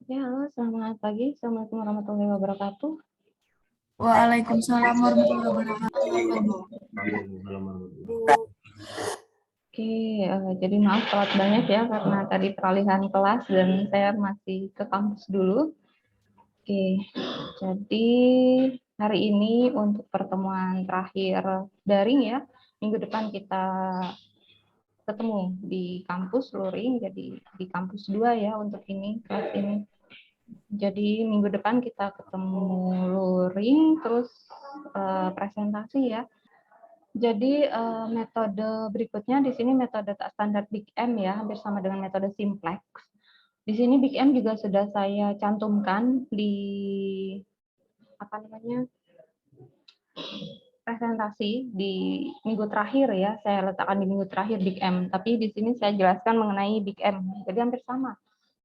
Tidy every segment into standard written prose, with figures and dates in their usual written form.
Ya, halo, selamat pagi. Assalamualaikum warahmatullahi wabarakatuh. Waalaikumsalam warahmatullahi wabarakatuh. Oke, jadi maaf telat banyak ya karena tadi peralihan kelas dan saya masih ke kampus dulu. Oke, jadi hari ini untuk pertemuan terakhir daring ya, minggu depan kita ketemu di kampus luring, jadi di kampus 2 ya untuk ini kelas ini. Jadi minggu depan kita ketemu luring, terus presentasi ya. Jadi metode berikutnya di sini metode tak standar Big M ya, hampir sama dengan metode simplex. Di sini Big M juga sudah saya cantumkan di apa namanya presentasi di minggu terakhir ya, saya letakkan di minggu terakhir Big M. Tapi di sini saya jelaskan mengenai Big M. Jadi hampir sama.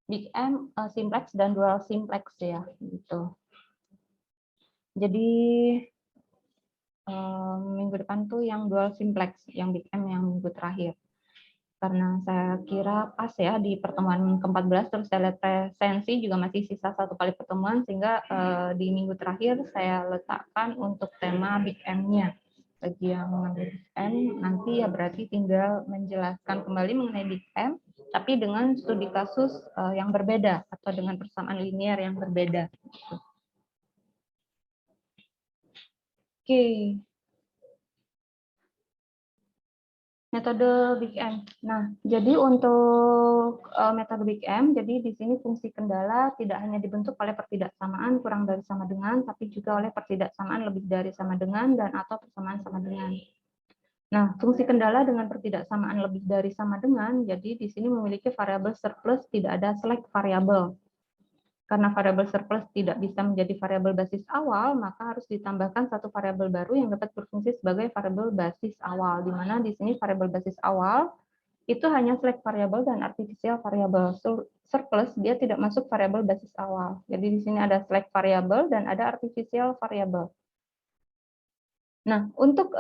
Big M, simplex dan dual simplex ya, gitu. Jadi minggu depan tuh yang dual simplex, yang Big M yang minggu terakhir. Karena saya kira pas ya di pertemuan ke-14, terus saya lihat presensi juga masih sisa 1 kali pertemuan, sehingga di minggu terakhir saya letakkan untuk tema Big M-nya. Bagi yang mengambil Big M, nanti ya berarti tinggal menjelaskan kembali mengenai Big M, tapi dengan studi kasus yang berbeda, atau dengan persamaan linear yang berbeda. Oke. Metode Big M. Nah, jadi untuk metode Big M, jadi di sini fungsi kendala tidak hanya dibentuk oleh pertidaksamaan kurang dari sama dengan, tapi juga oleh pertidaksamaan lebih dari sama dengan dan atau persamaan sama dengan. Nah, fungsi kendala dengan pertidaksamaan lebih dari sama dengan, jadi di sini memiliki variabel surplus, tidak ada select variabel. Karena variabel surplus tidak bisa menjadi variabel basis awal, maka harus ditambahkan satu variabel baru yang dapat berfungsi sebagai variabel basis awal, di mana di sini variabel basis awal itu hanya select variabel dan artificial variabel. Surplus dia tidak masuk variabel basis awal. Jadi di sini ada select variabel dan ada artificial variabel. Nah, untuk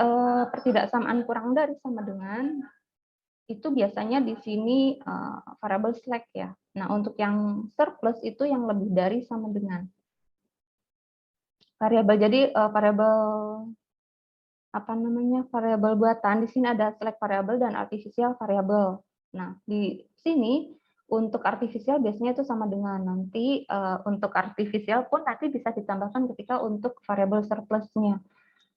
pertidaksamaan kurang dari sama dengan, itu biasanya di sini variabel select ya. Nah, untuk yang surplus itu yang lebih dari sama dengan. Variabel, jadi variabel apa namanya, variabel buatan di sini ada select variabel dan artificial variabel. Nah, di sini untuk artificial biasanya itu sama dengan, nanti untuk artificial pun nanti bisa ditambahkan ketika untuk variabel surplusnya.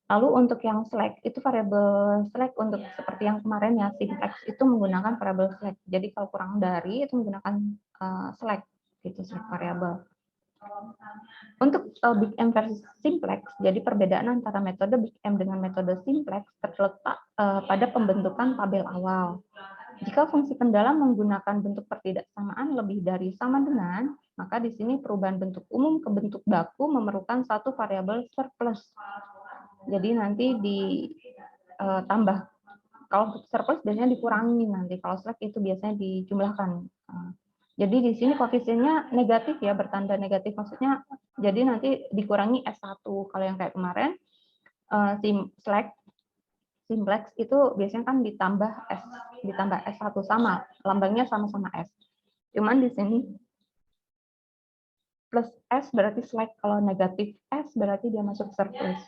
Lalu untuk yang select itu variabel select untuk seperti yang kemarin ya simplex itu menggunakan variabel select. Jadi kalau kurang dari itu menggunakan select gitu, select variabel. Untuk Big M versus simplex, jadi perbedaan antara metode Big M dengan metode simplex terletak pada pembentukan tabel awal. Jika fungsi kendala menggunakan bentuk pertidaksamaan lebih dari sama dengan, maka di sini perubahan bentuk umum ke bentuk baku memerlukan satu variabel surplus. Jadi nanti ditambah, kalau surplus biasanya dikurangi nanti, kalau select itu biasanya dijumlahkan. Jadi di sini koefisiennya negatif ya, bertanda negatif, maksudnya jadi nanti dikurangi S1. Kalau yang kayak kemarin, simplex itu biasanya kan ditambah S1 sama, lambangnya sama-sama S. Cuman di sini plus S berarti select, kalau negatif S berarti dia masuk surplus.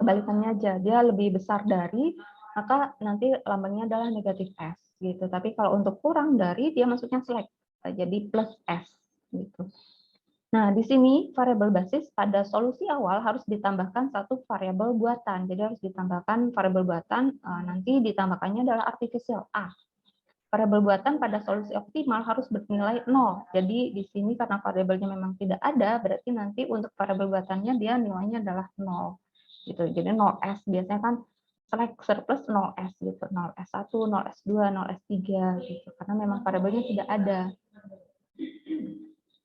Kebalikannya aja, dia lebih besar dari, maka nanti lambangnya adalah negatif S gitu. Tapi kalau untuk kurang dari, dia masuknya select, jadi plus S gitu. Nah, di sini variabel basis pada solusi awal harus ditambahkan satu variabel buatan. Jadi harus ditambahkan variabel buatan, nanti ditambahkannya adalah artificial A. Variabel buatan pada solusi optimal harus bernilai 0. Jadi di sini karena variabelnya memang tidak ada, berarti nanti untuk variabel buatannya dia nilainya adalah 0. Gitu. Jadi 0S biasanya kan select surplus 0S gitu, 0S1, 0S2, 0S3 gitu. Karena memang variabelnya tidak ada.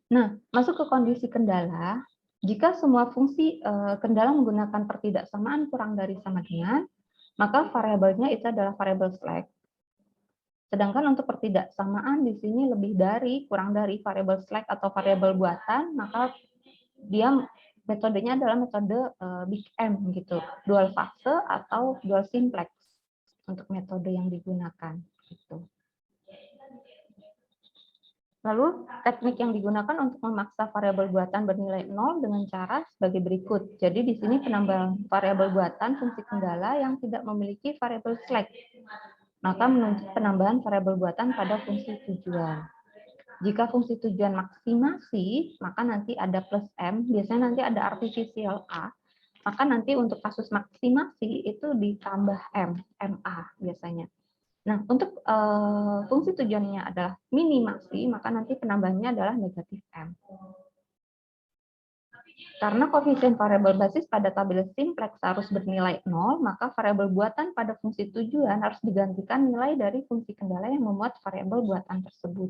Nah, masuk ke kondisi kendala, jika semua fungsi kendala menggunakan pertidaksamaan kurang dari sama dengan, maka variabelnya itu adalah variabel select. Sedangkan untuk pertidaksamaan di sini lebih dari, kurang dari variabel select atau variabel buatan, maka dia metodenya adalah metode Big M gitu, dual fase atau dual simplex untuk metode yang digunakan gitu. Lalu teknik yang digunakan untuk memaksa variabel buatan bernilai 0 dengan cara sebagai berikut. Jadi di sini penambahan variabel buatan fungsi kendala yang tidak memiliki variabel slack. Maka menuntut penambahan variabel buatan pada fungsi tujuan. Jika fungsi tujuan maksimasi, maka nanti ada plus M, biasanya nanti ada artificial A. Maka nanti untuk kasus maksimasi itu ditambah M, MA biasanya. Nah, untuk fungsi tujuannya adalah minimasi, maka nanti penambahannya adalah negatif M. Karena koefisien variabel basis pada tabel simplex harus bernilai 0, maka variabel buatan pada fungsi tujuan harus digantikan nilai dari fungsi kendala yang memuat variabel buatan tersebut.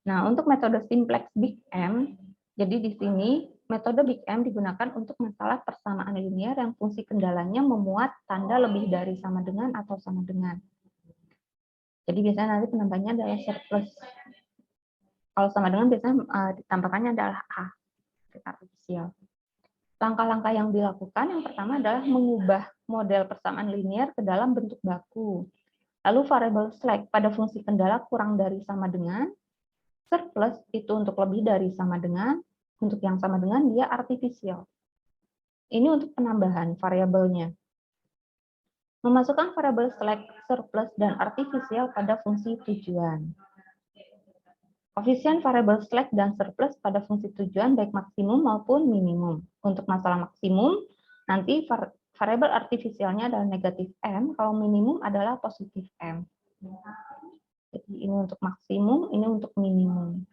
Nah, untuk metode simplex Big M, jadi di sini metode Big M digunakan untuk masalah persamaan linear yang fungsi kendalanya memuat tanda lebih dari sama dengan atau sama dengan. Jadi biasanya nanti penambahannya adalah surplus. Kalau sama dengan biasanya ditambahkannya adalah A, artifisial. Langkah-langkah yang dilakukan yang pertama adalah mengubah model persamaan linear ke dalam bentuk baku. Lalu variabel slack pada fungsi kendala kurang dari sama dengan, surplus itu untuk lebih dari sama dengan, untuk yang sama dengan dia artifisial. Ini untuk penambahan variabelnya. Memasukkan variabel slack, surplus, dan artifisial pada fungsi tujuan. Koefisien variabel slack dan surplus pada fungsi tujuan baik maksimum maupun minimum. Untuk masalah maksimum, nanti variabel artifisialnya adalah negatif M, kalau minimum adalah positif M. Jadi ini untuk maksimum, ini untuk minimum.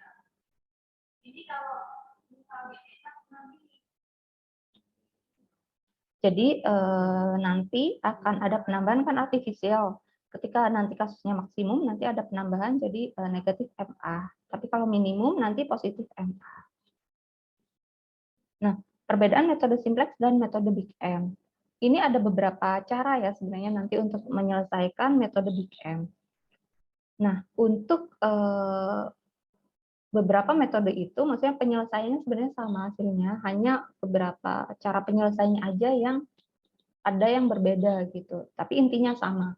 Jadi nanti akan ada penambahan kan artifisial. Ketika nanti kasusnya maksimum, nanti ada penambahan jadi negatif MA. Tapi kalau minimum, nanti positif MA. Nah, perbedaan metode simplex dan metode Big M. Ini ada beberapa cara ya sebenarnya nanti untuk menyelesaikan metode Big M. Nah, untuk beberapa metode itu, maksudnya penyelesaiannya sebenarnya sama hasilnya, hanya beberapa cara penyelesaiannya aja yang ada yang berbeda gitu. Tapi intinya sama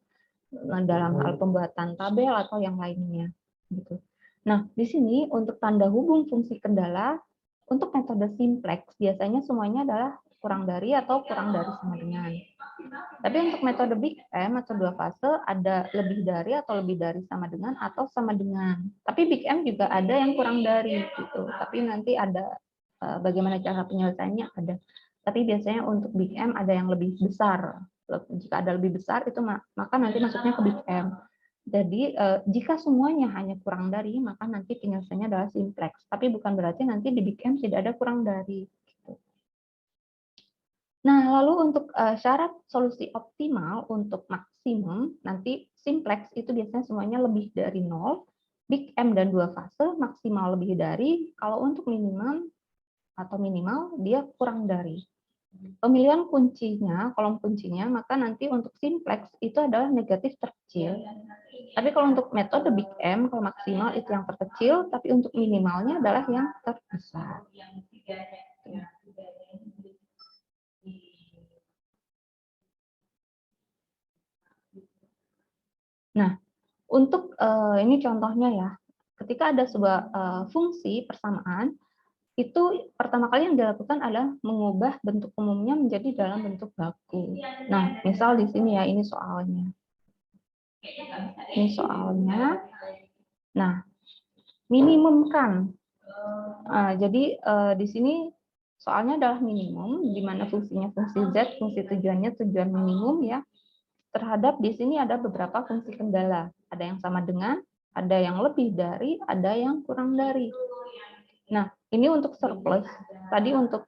dalam hal pembuatan tabel atau yang lainnya gitu. Nah, di sini untuk tanda hubung fungsi kendala untuk metode simplex biasanya semuanya adalah kurang dari atau kurang dari sama dengan. Tapi untuk metode Big M atau dua fase ada lebih dari atau lebih dari sama dengan atau sama dengan. Tapi Big M juga ada yang kurang dari gitu. Tapi nanti ada bagaimana cara penyelesaiannya ada. Tapi biasanya untuk Big M ada yang lebih besar. Jika ada lebih besar itu maka nanti masuknya ke Big M. Jadi jika semuanya hanya kurang dari maka nanti penyelesaiannya adalah simplex. Tapi bukan berarti nanti di Big M tidak ada kurang dari. Nah, lalu untuk syarat solusi optimal untuk maksimum, nanti simplex itu biasanya semuanya lebih dari 0, Big M dan dua fase maksimal lebih dari, kalau untuk minimum atau minimal dia kurang dari. Pemilihan kuncinya, kolom kuncinya, maka nanti untuk simplex itu adalah negatif terkecil. Tapi kalau untuk metode Big M, kalau maksimal itu yang terkecil, tapi untuk minimalnya adalah yang terbesar. Nah, untuk ini contohnya ya, ketika ada sebuah fungsi persamaan, itu pertama kali yang dilakukan adalah mengubah bentuk umumnya menjadi dalam bentuk baku. Nah, misal di sini ya, ini soalnya. Ini soalnya. Nah, minimumkan. Jadi di sini soalnya adalah minimum, di mana fungsinya fungsi Z, fungsi tujuannya tujuan minimum ya. Terhadap di sini ada beberapa fungsi kendala. Ada yang sama dengan, ada yang lebih dari, ada yang kurang dari. Nah, ini untuk surplus. Tadi untuk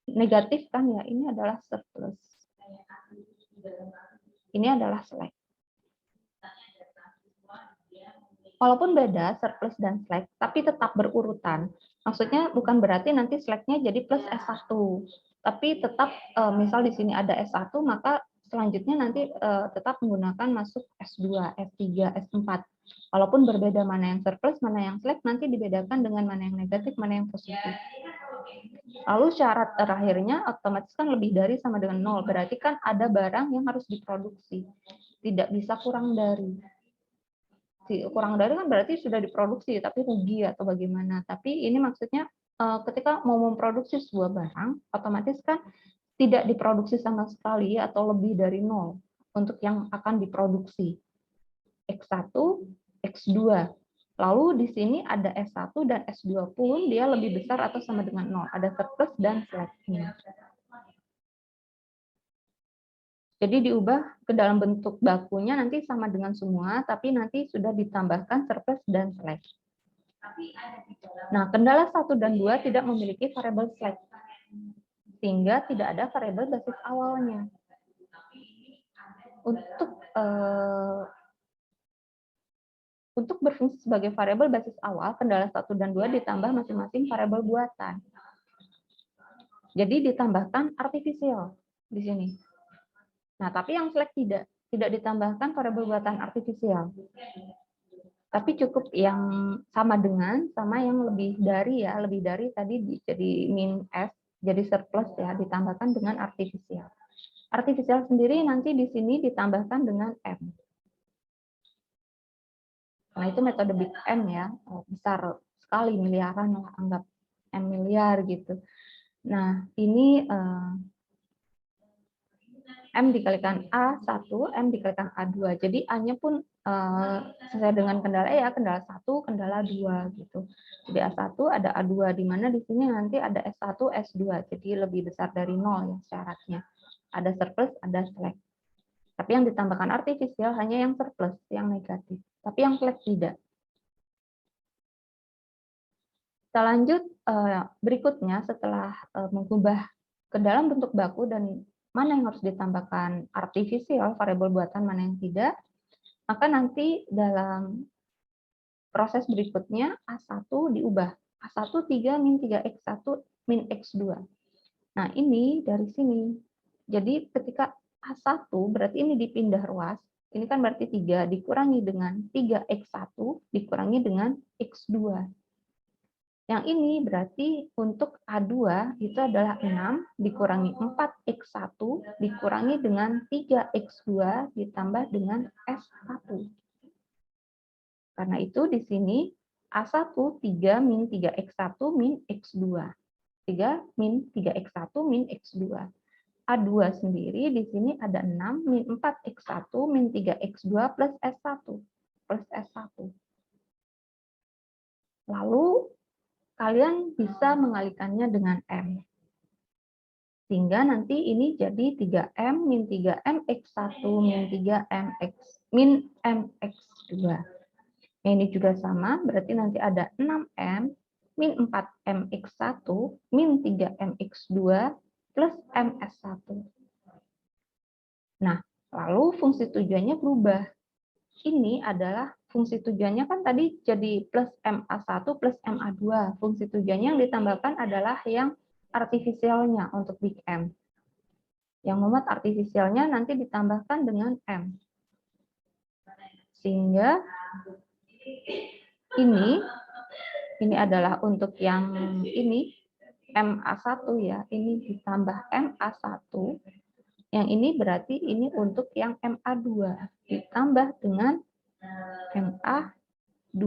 negatif kan ya, ini adalah surplus. Ini adalah slack. Walaupun beda surplus dan slack, tapi tetap berurutan. Maksudnya bukan berarti nanti slacknya jadi plus S1. Tapi tetap misal di sini ada S1, maka selanjutnya nanti tetap menggunakan masuk S2, S3, S4. Walaupun berbeda mana yang surplus, mana yang slack, nanti dibedakan dengan mana yang negatif, mana yang positif. Lalu syarat terakhirnya otomatis kan lebih dari sama dengan 0. Berarti kan ada barang yang harus diproduksi. Tidak bisa kurang dari. kurang dari kan berarti sudah diproduksi tapi rugi atau bagaimana. Tapi ini maksudnya ketika mau memproduksi sebuah barang, otomatis kan tidak diproduksi sama sekali atau lebih dari 0 untuk yang akan diproduksi. X1, X2. Lalu di sini ada S1 dan S2 pun dia lebih besar atau sama dengan 0. Ada surplus dan slacknya. Jadi diubah ke dalam bentuk bakunya nanti sama dengan semua, tapi nanti sudah ditambahkan surplus dan slack. Nah, kendala 1 dan 2 tidak memiliki variabel slack, sehingga tidak ada variabel basis awalnya. Untuk berfungsi sebagai variabel basis awal, kendala 1 dan 2 ditambah masing-masing variabel buatan. Jadi ditambahkan artifisial di sini. Nah, tapi yang slack tidak ditambahkan variabel buatan artifisial. Tapi cukup yang sama dengan, sama yang lebih dari tadi jadi min S, jadi surplus ya, ditambahkan dengan artifisial. Artifisial sendiri nanti di sini ditambahkan dengan M. Nah, itu metode big M ya, besar sekali, miliaran lah, anggap M miliar gitu. Nah, ini M dikalikan A1, M dikalikan A2. Jadi A-nya pun sesuai dengan kendala ya, kendala 1, kendala 2 gitu. Jadi A1 ada A2, di mana di sini nanti ada S1, S2. Jadi lebih besar dari 0 ya syaratnya. Ada surplus, ada slack. Tapi yang ditambahkan artifisial hanya yang surplus, yang negatif. Tapi yang slack tidak. Kita lanjut berikutnya setelah mengubah ke dalam bentuk baku dan mana yang harus ditambahkan artifisial, variabel buatan, mana yang tidak, maka nanti dalam proses berikutnya A1 diubah. A1 3 min 3X1 min X2. Nah, ini dari sini. Jadi ketika A1 berarti ini dipindah ruas, ini kan berarti 3 dikurangi dengan 3X1 dikurangi dengan X2. Yang ini berarti untuk A2 itu adalah 6 dikurangi 4X1 dikurangi dengan 3X2 ditambah dengan S1. Karena itu di sini A1 3 min 3X1 min X2. 3 min 3X1 min X2. A2 sendiri di sini ada 6 min 4X1 min 3X2 plus S1. Plus S1. Lalu kalian bisa mengalikannya dengan M. Sehingga nanti ini jadi 3M min 3M X1 min 3M X min MX2. Ini juga sama, berarti nanti ada 6M min 4M X1 min 3M X2 plus MS1. Nah, lalu fungsi tujuannya berubah. Ini adalah fungsi tujuannya kan tadi jadi plus MA1 plus MA2. Fungsi tujuannya yang ditambahkan adalah yang artifisialnya untuk big M. Yang memuat artifisialnya nanti ditambahkan dengan M. Sehingga ini adalah untuk yang ini MA1 ya, ini ditambah MA1. Yang ini berarti ini untuk yang MA2 ditambah dengan MA2.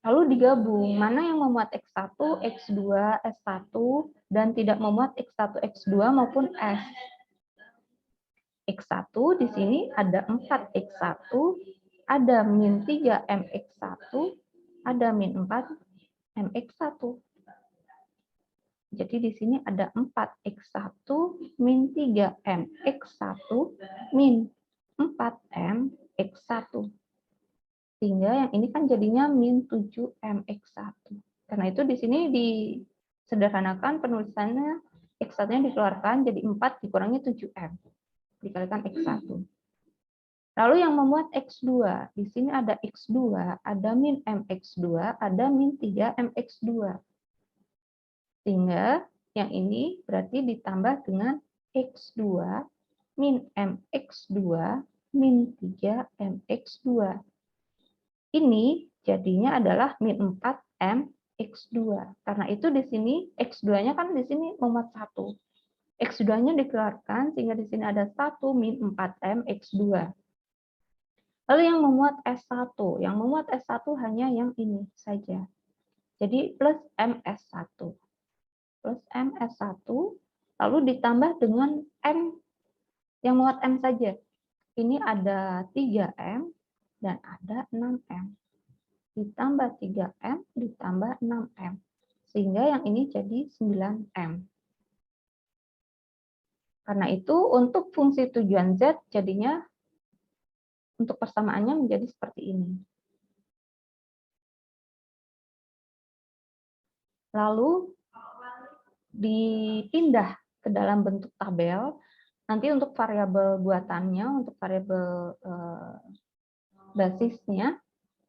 Lalu digabung, mana yang memuat X1, X2, S1, dan tidak memuat X1, X2 maupun S. X1 di sini ada 4X1, ada min 3MX1, ada min 4MX1. Jadi di sini ada 4X1 min 3MX1 min 4MX1. Sehingga yang ini kan jadinya min 7MX1. Karena itu di sini disederhanakan penulisannya X1-nya dikeluarkan jadi 4 dikurangi 7M. Dikalikan X1. Lalu yang memuat X2, di sini ada X2, ada min MX2, ada min 3MX2. Sehingga yang ini berarti ditambah dengan X2 min MX2 min 3MX2. Ini jadinya adalah min 4MX2. Karena itu di sini X2-nya kan di sini memuat 1. X2-nya dikeluarkan sehingga di sini ada 1 min 4M X2. Lalu yang memuat S1. Yang memuat S1 hanya yang ini saja. Jadi plus MS1. Plus MS1, lalu ditambah dengan M, yang muat M saja. Ini ada 3M dan ada 6M. Ditambah 3M, ditambah 6M. Sehingga yang ini jadi 9M. Karena itu untuk fungsi tujuan Z jadinya untuk persamaannya menjadi seperti ini. Lalu dipindah ke dalam bentuk tabel. Nanti untuk variabel buatannya, untuk variabel basisnya,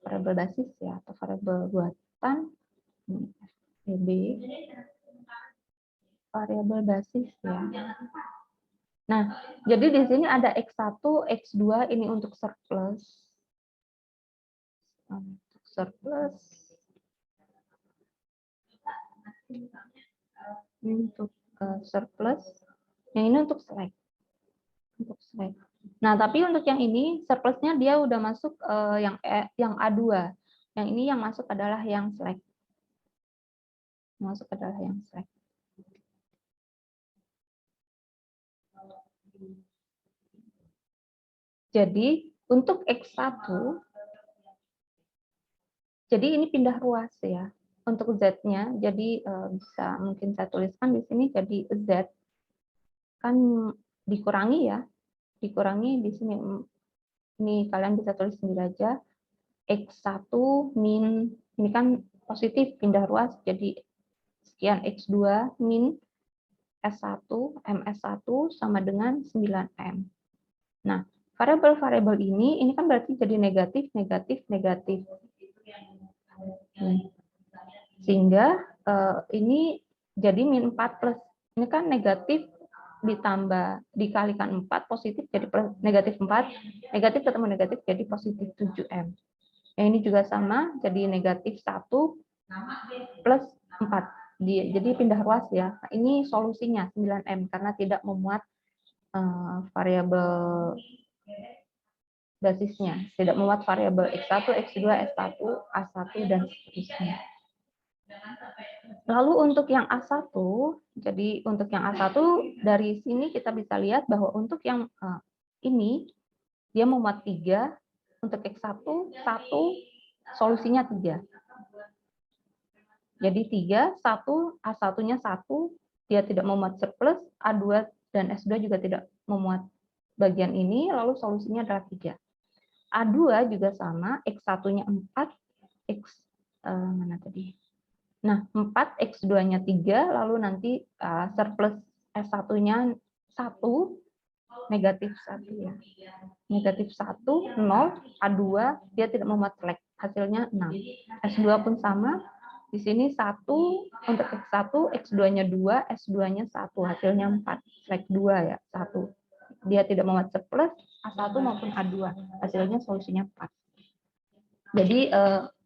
variabel basis ya, atau variabel buatan, VB, variabel basis ya. Nah, jadi di sini ada X1, X2 ini untuk surplus. Untuk surplus. Ini untuk surplus. Yang ini untuk select. Untuk select. Nah, tapi untuk yang ini surplusnya dia udah masuk yang A2. Yang ini yang masuk adalah yang select. Masuk adalah yang select. Jadi untuk X1, jadi ini pindah ruas ya. Untuk Z-nya, jadi bisa mungkin saya tuliskan di sini jadi Z kan dikurangi ya. Dikurangi di sini. Ini kalian bisa tulis sendiri aja. X1 min, ini kan positif pindah ruas, jadi sekian X2 min S1, MS1 sama dengan 9M. Nah, variabel-variabel ini kan berarti jadi negatif, negatif, negatif. Sehingga ini jadi min 4 plus, ini kan negatif ditambah, dikalikan 4, positif jadi negatif 4, negatif ketemu negatif jadi positif 7M. Yang ini juga sama, jadi negatif 1 plus 4. Jadi pindah ruas ya. Nah, ini solusinya 9M karena tidak memuat variabel basisnya. Tidak memuat variabel X1, X2, S1, A1, dan seterusnya. Lalu untuk yang A1, jadi untuk yang A1 dari sini kita bisa lihat bahwa untuk yang ini dia memuat 3, untuk X1 1, solusinya 3. Jadi 3, 1, A1-nya 1, dia tidak memuat surplus, A2 dan S2 juga tidak memuat bagian ini, lalu solusinya adalah 3. A2 juga sama, X1-nya 4, mana tadi? Nah, 4, X2-nya 3, lalu nanti surplus S1-nya 1, negatif 1 ya. Negatif 1, 0, A2, dia tidak memuat select, hasilnya 6. S2 pun sama, di sini 1 untuk X1, X2-nya 2, S2-nya 1, hasilnya 4. Select 2 ya, 1. Dia tidak memuat surplus, A1 maupun A2, hasilnya solusinya 4. Jadi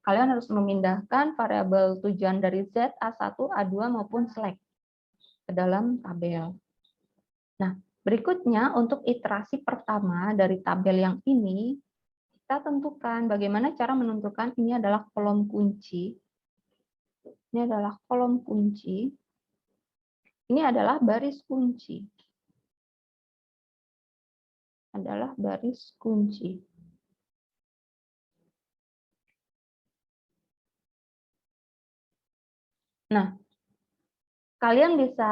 kalian harus memindahkan variabel tujuan dari Z, A1, A2 maupun select ke dalam tabel. Nah, berikutnya untuk iterasi pertama dari tabel yang ini, kita tentukan bagaimana cara menentukan ini adalah kolom kunci. Ini adalah kolom kunci. Ini adalah baris kunci. Adalah baris kunci. Nah, kalian bisa,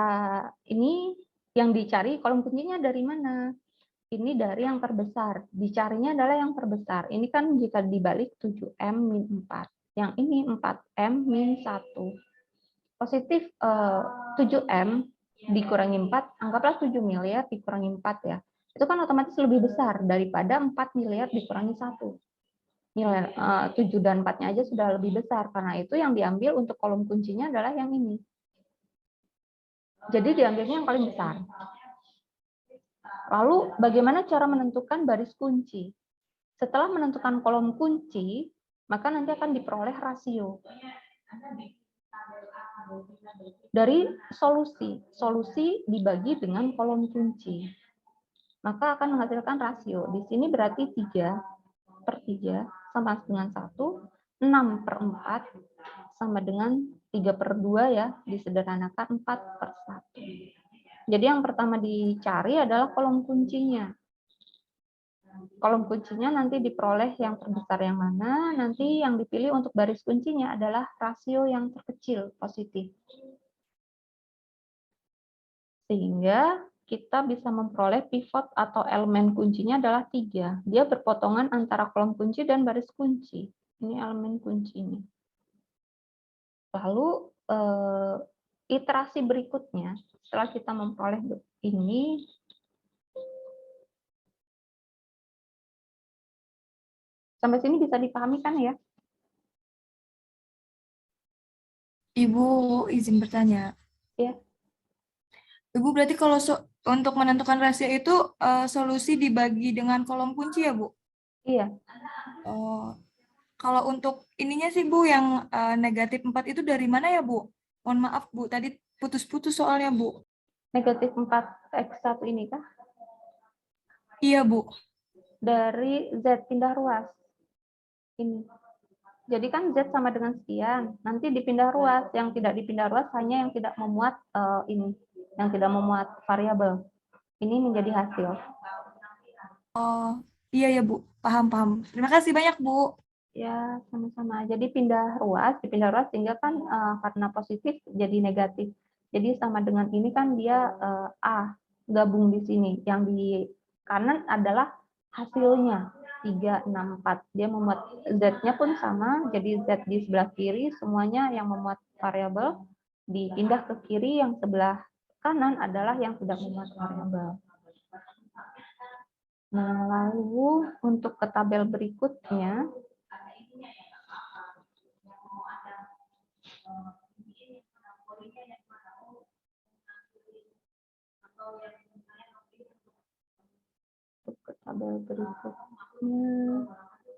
ini yang dicari kolom kuncinya dari mana? Ini dari yang terbesar. Dicarinya adalah yang terbesar. Ini kan jika dibalik 7M min 4. Yang ini 4M min 1. Positif 7M dikurangi 4, anggaplah 7 miliar dikurangi 4 ya. Itu kan otomatis lebih besar daripada 4 miliar dikurangi 1. Nilai 7 dan 4-nya aja sudah lebih besar. Karena itu yang diambil untuk kolom kuncinya adalah yang ini. Jadi diambilnya yang paling besar. Lalu bagaimana cara menentukan baris kunci? Setelah menentukan kolom kunci, maka nanti akan diperoleh rasio. Dari solusi. Solusi dibagi dengan kolom kunci. Maka akan menghasilkan rasio. Di sini berarti 3/3 per 3 sama dengan 1, 6 per 4 sama dengan 3 per 2 ya, disederhanakan 4 per 1. Jadi yang pertama dicari adalah kolom kuncinya. Kolom kuncinya nanti diperoleh yang terbesar yang mana, nanti yang dipilih untuk baris kuncinya adalah rasio yang terkecil, positif. Sehingga kita bisa memperoleh pivot atau elemen kuncinya adalah 3. Dia berpotongan antara kolom kunci dan baris kunci. Ini elemen kuncinya. Lalu iterasi berikutnya, setelah kita memperoleh ini, sampai sini bisa dipahami kan ya? Ibu izin bertanya. Ya. Ibu berarti kalau untuk menentukan rasio itu solusi dibagi dengan kolom kunci ya, Bu? Iya. Oh, kalau untuk ininya sih, Bu, yang negatif 4 itu dari mana ya, Bu? Mohon maaf, Bu, tadi putus-putus soalnya, Bu. Negatif 4x1 ini kah? Iya, Bu. Dari Z pindah ruas. Ini. Jadi kan Z sama dengan sekian. Nanti dipindah ruas. Yang tidak dipindah ruas hanya yang tidak memuat ini. Yang tidak memuat variabel. Ini menjadi hasil. Oh, iya ya, Bu. Paham. Terima kasih banyak, Bu. Ya, sama-sama. Jadi dipindah ruas sehingga kan karena positif jadi negatif. Jadi sama dengan ini kan dia A gabung di sini. Yang di kanan adalah hasilnya 3, 6, 4. Dia memuat Z-nya pun sama, jadi Z di sebelah kiri semuanya yang memuat variabel dipindah ke kiri, yang sebelah kanan adalah yang tidak memuat variabel. Nah, lalu untuk ke tabel berikutnya,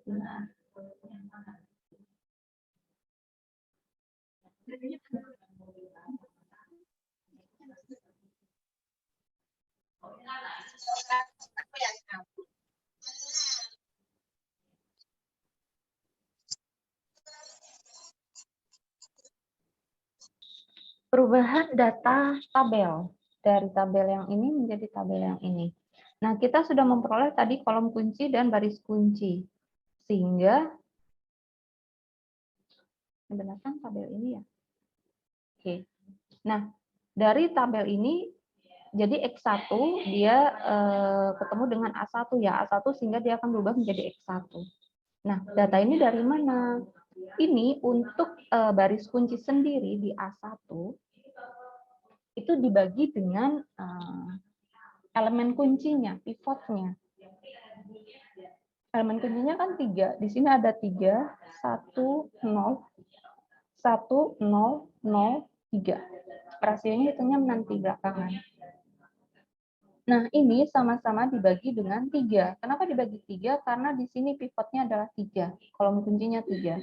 nah. Perubahan data tabel dari tabel yang ini menjadi tabel yang ini. Nah, kita sudah memperoleh tadi kolom kunci dan baris kunci. Sehingga sebenarnya tabel ini ya. Oke. Nah, dari tabel ini jadi X1 dia ketemu dengan A1 ya, A1 sehingga dia akan berubah menjadi X1. Nah, data ini dari mana? Ini untuk baris kunci sendiri di A1 itu dibagi dengan elemen kuncinya, pivotnya. Elemen kuncinya kan 3. Di sini ada 3, 1, 0, 1, 0, 0, 3. Rasionya hitungnya nanti belakangan. Nah, ini sama-sama dibagi dengan 3. Kenapa dibagi 3? Karena di sini pivotnya adalah 3. Kolom kuncinya 3.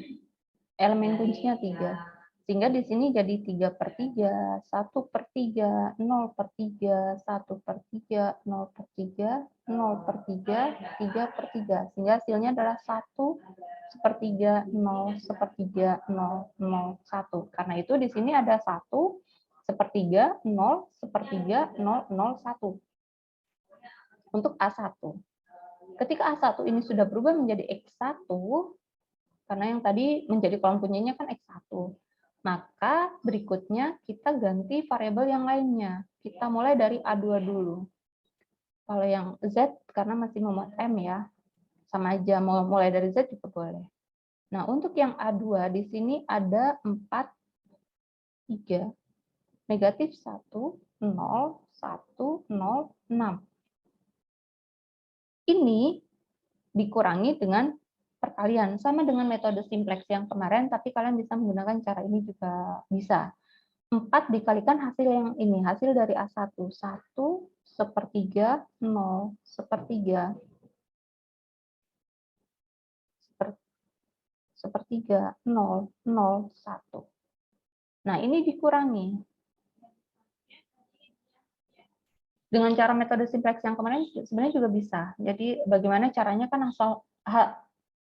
Elemen kuncinya 3. Sehingga di sini jadi 3 per 3, 1 per 3, 0 per 3, 1 per 3, 0 per 3, 0 per 3, 3 per 3. Sehingga hasilnya adalah 1 sepertiga, 0 sepertiga, 0, 0, 1. Karena itu di sini ada 1 sepertiga, 0 sepertiga, 0, 0, 1. Untuk A1. Ketika A1 ini sudah berubah menjadi X1, karena yang tadi menjadi kolom kuncinya kan X1. Maka berikutnya kita ganti variabel yang lainnya. Kita mulai dari A2 dulu. Kalau yang Z karena masih memuat M ya, sama aja mau mulai dari Z juga boleh. Nah, untuk yang A2 di sini ada 4, 3, negatif 1, 0, 1, 0, 6. Ini dikurangi dengan perkalian, sama dengan metode simplex yang kemarin, tapi kalian bisa menggunakan cara ini juga bisa. 4 dikalikan hasil yang ini, hasil dari A1. 1 sepertiga, 0 sepertiga, sepertiga, 0, 0, 1. Nah, ini dikurangi. Dengan cara metode simplex yang kemarin sebenarnya juga bisa. Jadi bagaimana caranya kan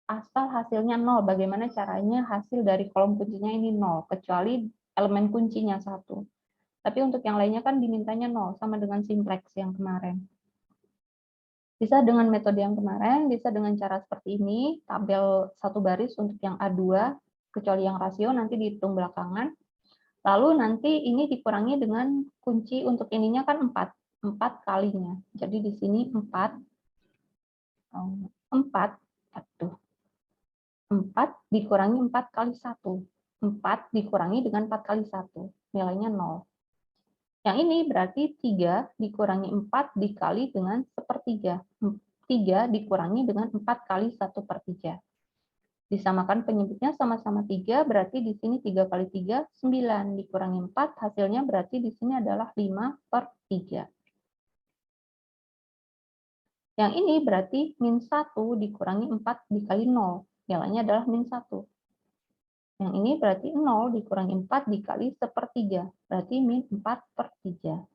asal hasilnya 0. Bagaimana caranya hasil dari kolom kuncinya ini 0, kecuali elemen kuncinya 1. Tapi untuk yang lainnya kan dimintanya 0, sama dengan simplex yang kemarin. Bisa dengan metode yang kemarin, bisa dengan cara seperti ini, tabel satu baris untuk yang A2, kecuali yang rasio nanti dihitung belakangan. Lalu nanti ini dikurangi dengan kunci untuk ininya kan 4 kalinya. Jadi di sini 4 dikurangi 4 kali 1. 4 dikurangi dengan 4 kali 1. Nilainya 0. Yang ini berarti 3 dikurangi 4 dikali dengan 1/3. 3 dikurangi dengan 4 kali 1/3. Disamakan penyebutnya sama-sama 3, berarti di sini 3 kali 3, 9. Dikurangi 4, hasilnya berarti di sini adalah 5/3. Yang ini berarti min 1 dikurangi 4 dikali 0. Nilainya adalah min 1. Yang ini berarti 0 dikurangi 4 dikali 1/3. Berarti min 4/3.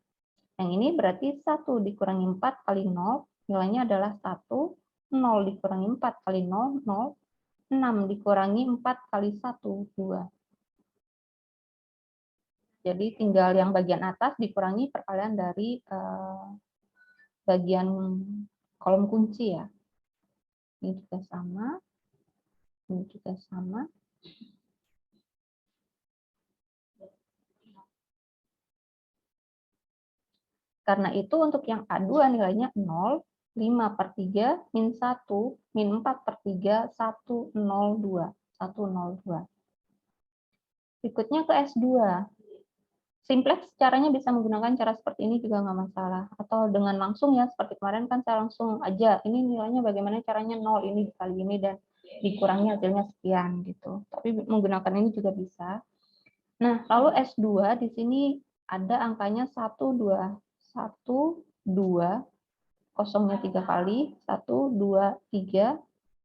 Yang ini berarti 1 dikurangi 4 kali 0. Nilainya adalah 1. 0 dikurangi 4 kali 0, 0. 6 dikurangi 4 kali 1, 2. Jadi tinggal yang bagian atas dikurangi perkalian dari bagian kolom kunci ya. Ini juga sama. Ini juga sama. Karena itu untuk yang A2 nilainya 0, 5/3, min 1, min 4/3, 102. 102. Berikutnya ke S2. Simplex caranya bisa menggunakan cara seperti ini juga nggak masalah. Atau dengan langsung ya, seperti kemarin kan saya langsung aja, ini nilainya bagaimana caranya 0, ini dikali ini, dan dikurangi hasilnya sekian gitu. Tapi menggunakan ini juga bisa. Nah, lalu S2 di sini ada angkanya 1, 2. 1, 2, kosongnya 3 kali, 1, 2, 3,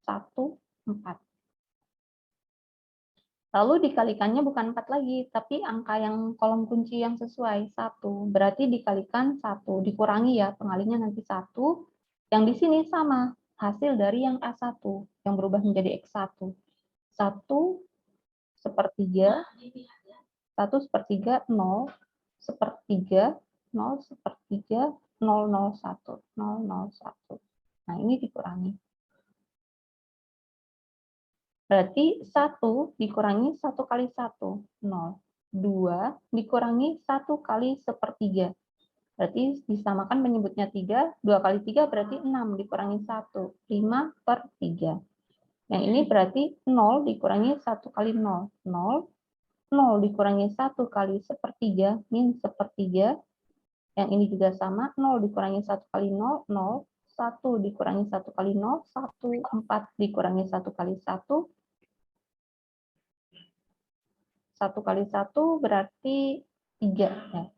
1, 4. Lalu dikalikannya bukan 4 lagi, tapi angka yang kolom kunci yang sesuai, 1. Berarti dikalikan 1, dikurangi ya, pengalinya nanti 1. Yang di sini sama, hasil dari yang A1, yang berubah menjadi X1. 1 sepertiga, 1 sepertiga, 0, sepertiga, 0, sepertiga, 001, 001. Nah, ini dikurangi. Berarti 1 dikurangi 1 kali 1, 0. 2 dikurangi 1 kali 1/3. Berarti disamakan penyebutnya 3. 2 kali 3 berarti 6 dikurangi 1. 5/3. Yang ini berarti 0 dikurangi 1 kali 0. 0. 0 dikurangi 1 kali 1/3, min 1/3. Yang ini juga sama. 0 dikurangi 1 kali 0, 0. 1 dikurangi 1 kali 0, 1. 4 dikurangi 1 kali 1. 1 kali 1 berarti 3. Ya.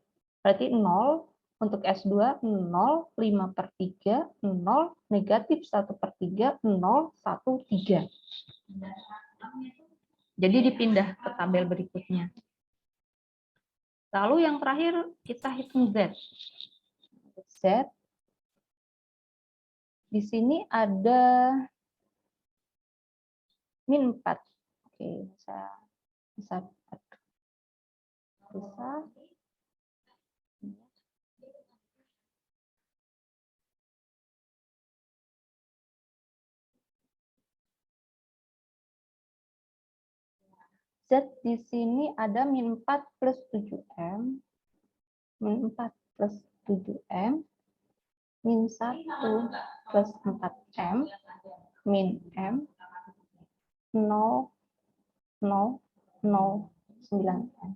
Berarti 0 untuk S2, 0, 5/3, 0, negatif 1/3, 0, 1, 3. Jadi dipindah ke tabel berikutnya. Lalu yang terakhir kita hitung Z. Z. Di sini ada min 4. Oke, bisa. Z di sini ada min 4 plus 7M, min 4 plus 7M, min 1 plus 4M, min M, 0, 0, 0, 9M.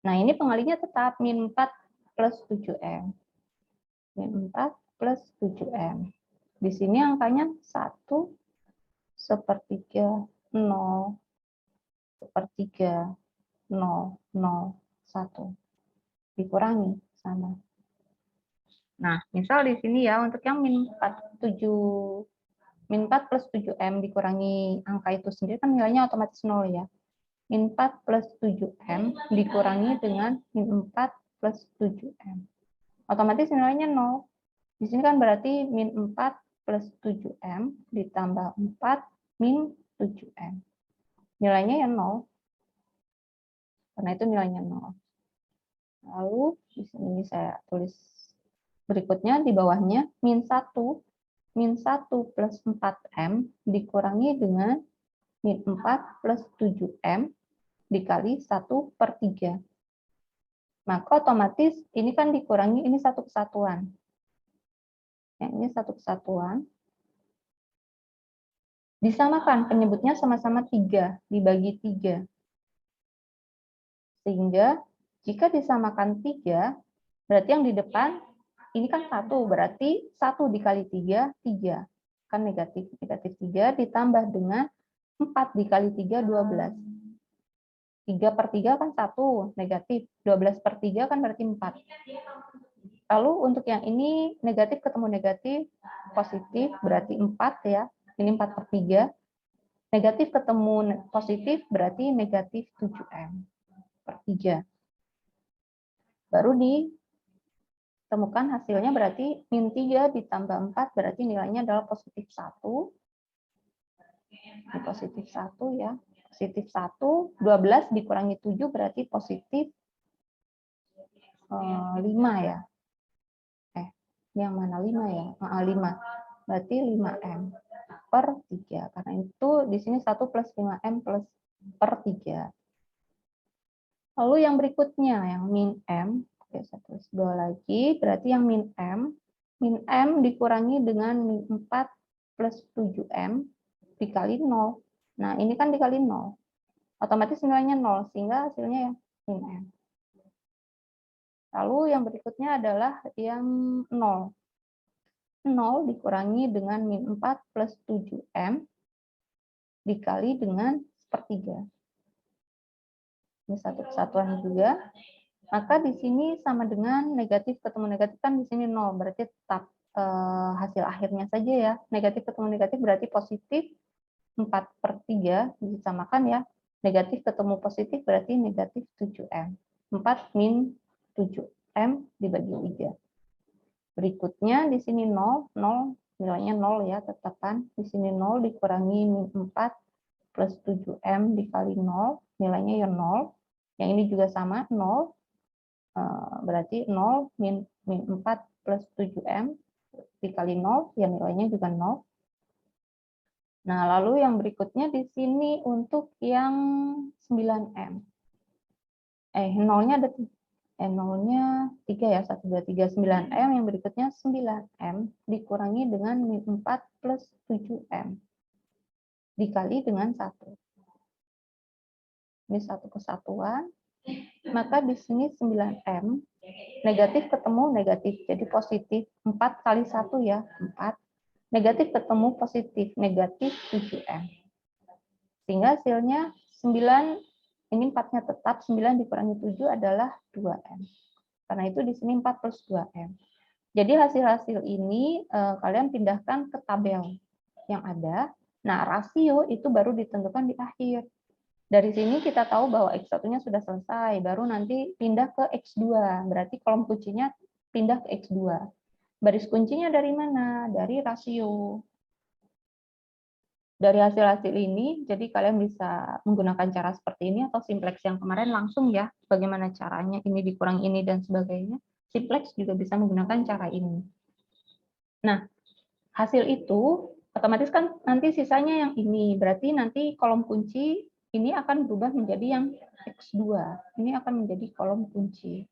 Nah, ini pengalinya tetap min 4 plus 7M. Min 4 plus 7M. Di sini angkanya 1, 1/3, 0, 1/3, 0, 0, 1. Dikurangi sama. Nah, misal di sini ya, untuk yang min 4 plus 7M dikurangi angka itu sendiri kan nilainya otomatis 0 ya. Min 4 plus 7M dikurangi dengan min 4 plus 7M. Otomatis nilainya 0. Di sini kan berarti min 4 plus 7M ditambah 4 min 7M. Nilainya ya 0. Karena itu nilainya 0. Lalu di sini saya tulis berikutnya di bawahnya min 1 plus 4M dikurangi dengan min 4 plus 7M dikali 1/3. Maka otomatis ini kan dikurangi, ini satu kesatuan. Yang ini satu kesatuan. Disamakan, penyebutnya sama-sama 3, dibagi 3. Sehingga jika disamakan 3, berarti yang di depan, ini kan 1, berarti 1 dikali 3, 3. Kan negatif. Negatif 3 ditambah dengan 4 dikali 3, 12. 3/3 kan 1, negatif. 12/3 kan berarti 4. Lalu untuk yang ini negatif ketemu negatif, positif berarti 4 ya. Ini 4/3. Negatif ketemu positif berarti negatif 7M/3. Baru ditemukan hasilnya berarti min 3 ditambah 4 berarti nilainya adalah positif 1. Ini positif 1 ya. Positif 1, 12 dikurangi 7 berarti positif 5 ya. Ini yang mana 5 ya? 5. Berarti 5M/3. Karena itu di sini 1 plus 5M/3. Lalu yang berikutnya, yang min M. Oke, saya tulis 2 lagi. Berarti yang min M. Min M dikurangi dengan min 4 plus 7M dikali 0. Nah, ini kan dikali 0. Otomatis nilainya 0, sehingga hasilnya ya min M. Lalu yang berikutnya adalah yang 0. 0 dikurangi dengan min 4 plus 7M dikali dengan 1/3. Ini satu kesatuan juga. Maka di sini sama dengan negatif ketemu negatif kan di sini 0. Berarti tetap hasil akhirnya saja ya. Negatif ketemu negatif berarti positif 4/3 disamakan ya. Negatif ketemu positif berarti negatif 7M. 4 min 7M dibagi 3. Berikutnya di sini 0, 0 nilainya 0 ya, tetap kan. Di sini 0 dikurangi min 4 plus 7M dikali 0, nilainya ya 0. Yang ini juga sama, 0. Berarti 0 min 4 plus 7M dikali 0, ya nilainya juga 0. Nah, lalu yang berikutnya di sini untuk yang 9M. Nolnya ada 3 ya, 1, 2, 3, 9M, yang berikutnya 9M dikurangi dengan min 4 plus 7M dikali dengan 1. Ini satu kesatuan, maka di sini 9M, negatif ketemu negatif, jadi positif, 4 kali 1 ya, 4. Negatif ketemu positif, negatif 7M. Sehingga hasilnya 9, ini 4-nya tetap, 9 dikurangi 7 adalah 2M. Karena itu di sini 4 plus 2M. Jadi hasil-hasil ini kalian pindahkan ke tabel yang ada. Nah, rasio itu baru ditentukan di akhir. Dari sini kita tahu bahwa X1-nya sudah selesai, baru nanti pindah ke X2. Berarti kolom kuncinya pindah ke X2. Baris kuncinya dari mana? Dari rasio. Dari hasil-hasil ini, jadi kalian bisa menggunakan cara seperti ini atau simplex yang kemarin langsung ya, bagaimana caranya, ini dikurang ini dan sebagainya. Simplex juga bisa menggunakan cara ini. Nah, hasil itu otomatis kan nanti sisanya yang ini, berarti nanti kolom kunci ini akan berubah menjadi yang X2. Ini akan menjadi kolom kunci.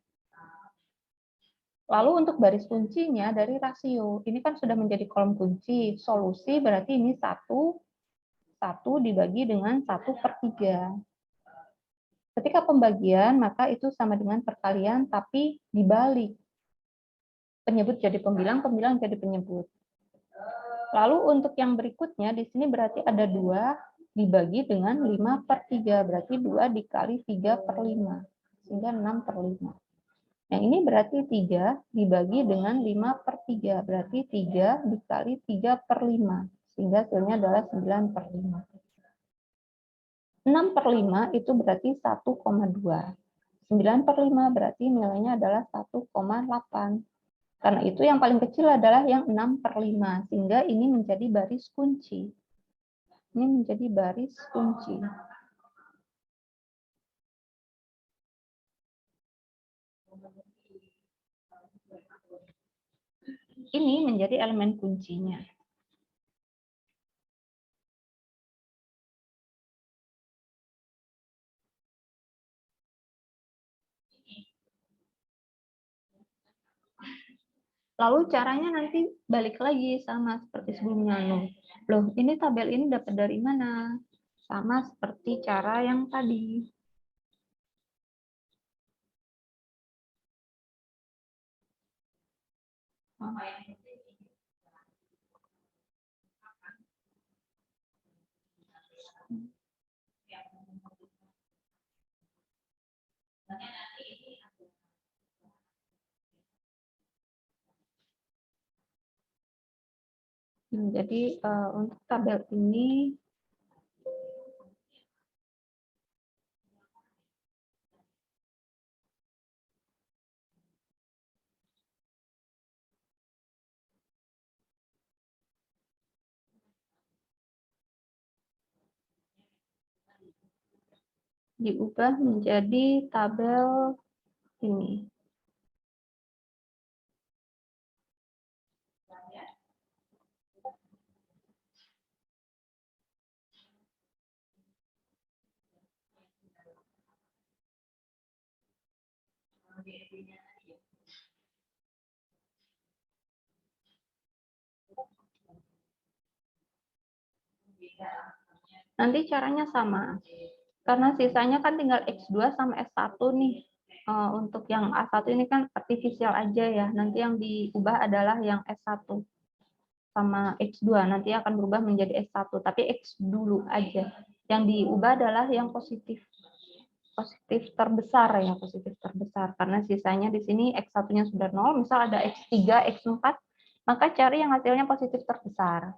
Lalu untuk baris kuncinya dari rasio, ini kan sudah menjadi kolom kunci. Solusi berarti ini 1 dibagi dengan 1/3. Ketika pembagian, maka itu sama dengan perkalian, tapi dibalik. Penyebut jadi pembilang, pembilang jadi penyebut. Lalu untuk yang berikutnya, di sini berarti ada 2 dibagi dengan 5/3. Berarti 2 dikali 3/5. Sehingga 6/5. Yang ini berarti 3 dibagi dengan 5/3. Berarti 3 dikali 3/5. Sehingga hasilnya adalah 9/5. 6/5 itu berarti 1,2. 9/5 berarti nilainya adalah 1,8. Karena itu yang paling kecil adalah yang 6/5. Sehingga ini menjadi baris kunci. Ini menjadi baris kunci. Ini menjadi elemen kuncinya. Lalu caranya nanti balik lagi sama seperti sebelumnya. Loh, ini tabel ini dapat dari mana? Sama seperti cara yang tadi. Jadi untuk tabel ini diubah menjadi tabel ini. Nanti caranya sama. Karena sisanya kan tinggal X2 sama S1 nih. Untuk yang A1 ini kan artifisial aja ya. Nanti yang diubah adalah yang S1 sama X2. Nanti akan berubah menjadi S1. Tapi X dulu aja. Yang diubah adalah yang positif. Positif terbesar ya, positif terbesar. Karena sisanya di sini X1-nya sudah 0. Misal ada X3, X4. Maka cari yang hasilnya positif terbesar.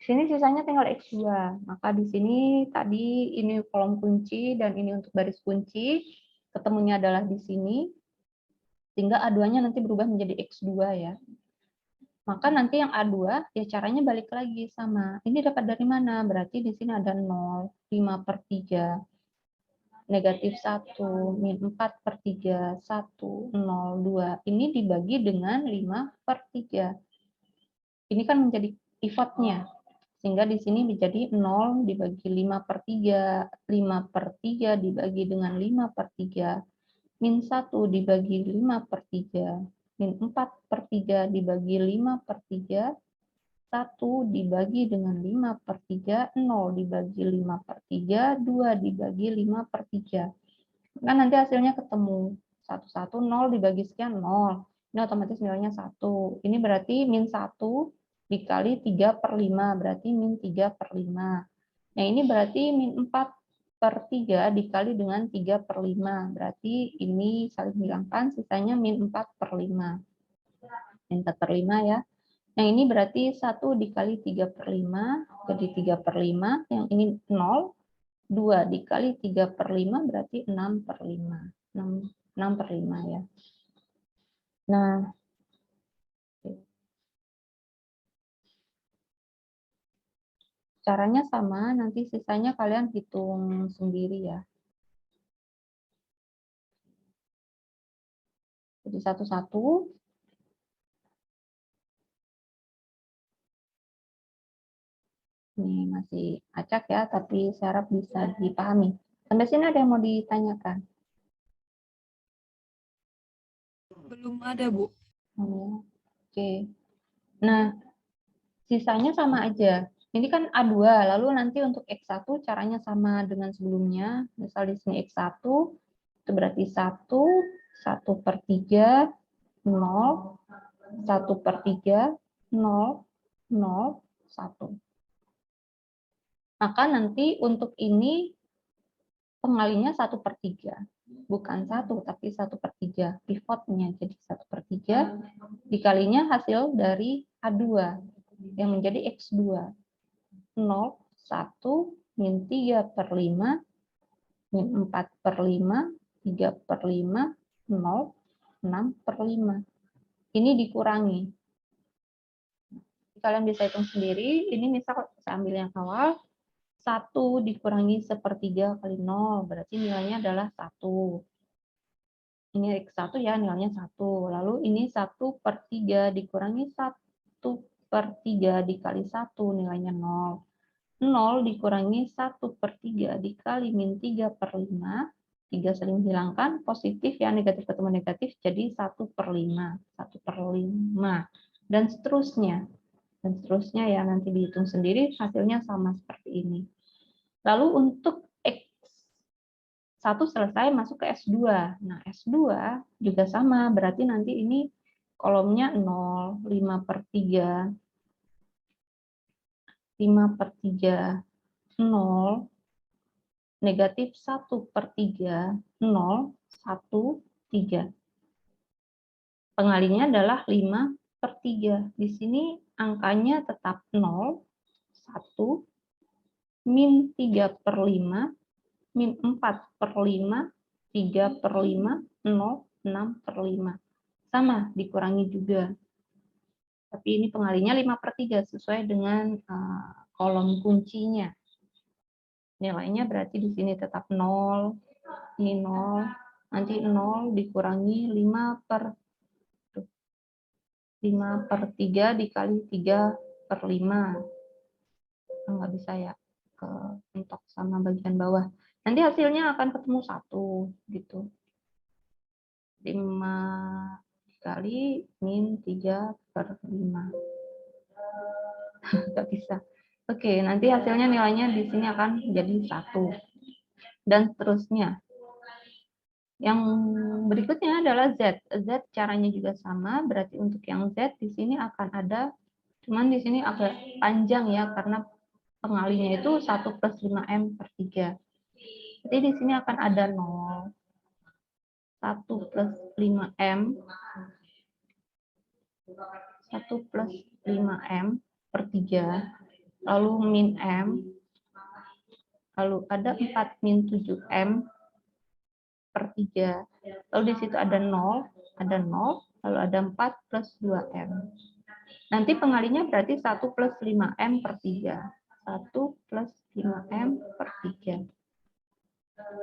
Sini sisanya tinggal X2. Maka di sini tadi ini kolom kunci dan ini untuk baris kunci. Ketemunya adalah di sini. Sehingga A2-nya nanti berubah menjadi X2 ya. Maka nanti yang A2 ya caranya balik lagi sama. Ini dapat dari mana? Berarti di sini ada 0, 5/3, negatif 1, min 4/3, 1, 0, 2. Ini dibagi dengan 5/3. Ini kan menjadi pivotnya. Sehingga di sini menjadi 0 dibagi 5/3, 5/3 dibagi dengan 5/3, min 1 dibagi 5/3, min 4/3 dibagi 5/3, 1 dibagi dengan 5/3, 0 dibagi 5/3, 2 dibagi 5/3. Kan nanti hasilnya ketemu. 1, 0 dibagi sekian 0. Ini otomatis nilainya 1. Ini berarti min 1 dikali 3/5, berarti min 3/5. Nah, ini berarti min 4/3 dikali dengan 3/5, berarti ini saling hilangkan, sisanya min 4/5. Min 4/5 ya. Yang ini berarti 1 dikali 3/5, jadi 3/5, yang ini 0, 2 dikali 3/5 berarti 6/5. 6/5 ya. Nah, caranya sama, nanti sisanya kalian hitung sendiri ya. Jadi satu-satu. Ini masih acak ya, tapi saya harap bisa dipahami. Sampai sini ada yang mau ditanyakan? Belum ada, Bu. Oke. Nah, sisanya sama aja. Ini kan A2, lalu nanti untuk X1 caranya sama dengan sebelumnya. Misal di sini X1, itu berarti 1, 1/3, 0, 1/3, 0, 0, 1. Maka nanti untuk ini pengalinya 1/3. Bukan 1, tapi 1/3. Pivotnya jadi 1/3. Dikalinya hasil dari A2 yang menjadi X2. 0, 1, min 3/5, min 4/5, 3/5, 0, 6/5. Ini dikurangi. Kalian bisa hitung sendiri. Ini misal saya ambil yang awal. 1 dikurangi 1/3 kali 0, berarti nilainya adalah 1. Ini X1 ya, nilainya 1. Lalu ini 1/3 dikurangi 1/3 dikali 1, nilainya 0. 0 dikurangi 1/3 dikali min 3/5. 3 saling hilangkan, positif ya, negatif ketemu negatif, jadi 1/5. 1/5. Dan seterusnya. Dan seterusnya ya, nanti dihitung sendiri, hasilnya sama seperti ini. Lalu untuk X1 selesai, masuk ke S2. Nah, S2 juga sama, berarti nanti ini kolomnya 0, 5/3, 5/3, 0, negatif 1/3, 0, 1, 3. Pengalinya adalah 5/3. Di sini angkanya tetap 0, 1, min 3/5, min 4/5, 3/5, 0, 6/5. Sama, dikurangi juga. Tapi ini pengalinya 5/3 sesuai dengan kolom kuncinya. Nilainya berarti di sini tetap 0, ini 0, nanti 0 dikurangi 5/3 dikali 3/5. Nggak bisa ya, mentok sama bagian bawah. Nanti hasilnya akan ketemu 1, gitu. 5 kali min 3/5. Nggak bisa. Oke, nanti hasilnya nilainya di sini akan jadi 1. Dan seterusnya. Yang berikutnya adalah Z. Z caranya juga sama, berarti untuk yang Z di sini akan ada, cuman di sini agak panjang ya, karena pengalinya itu 1 plus 5M/3. Jadi di sini akan ada 0, 1 plus 5M, 1 plus 5M/3, lalu min M, lalu ada 4 min 7M/3, lalu di situ ada 0, lalu ada 4 plus 2M. Nanti pengalinya berarti 1 plus 5M/3. 1 plus 5M/3.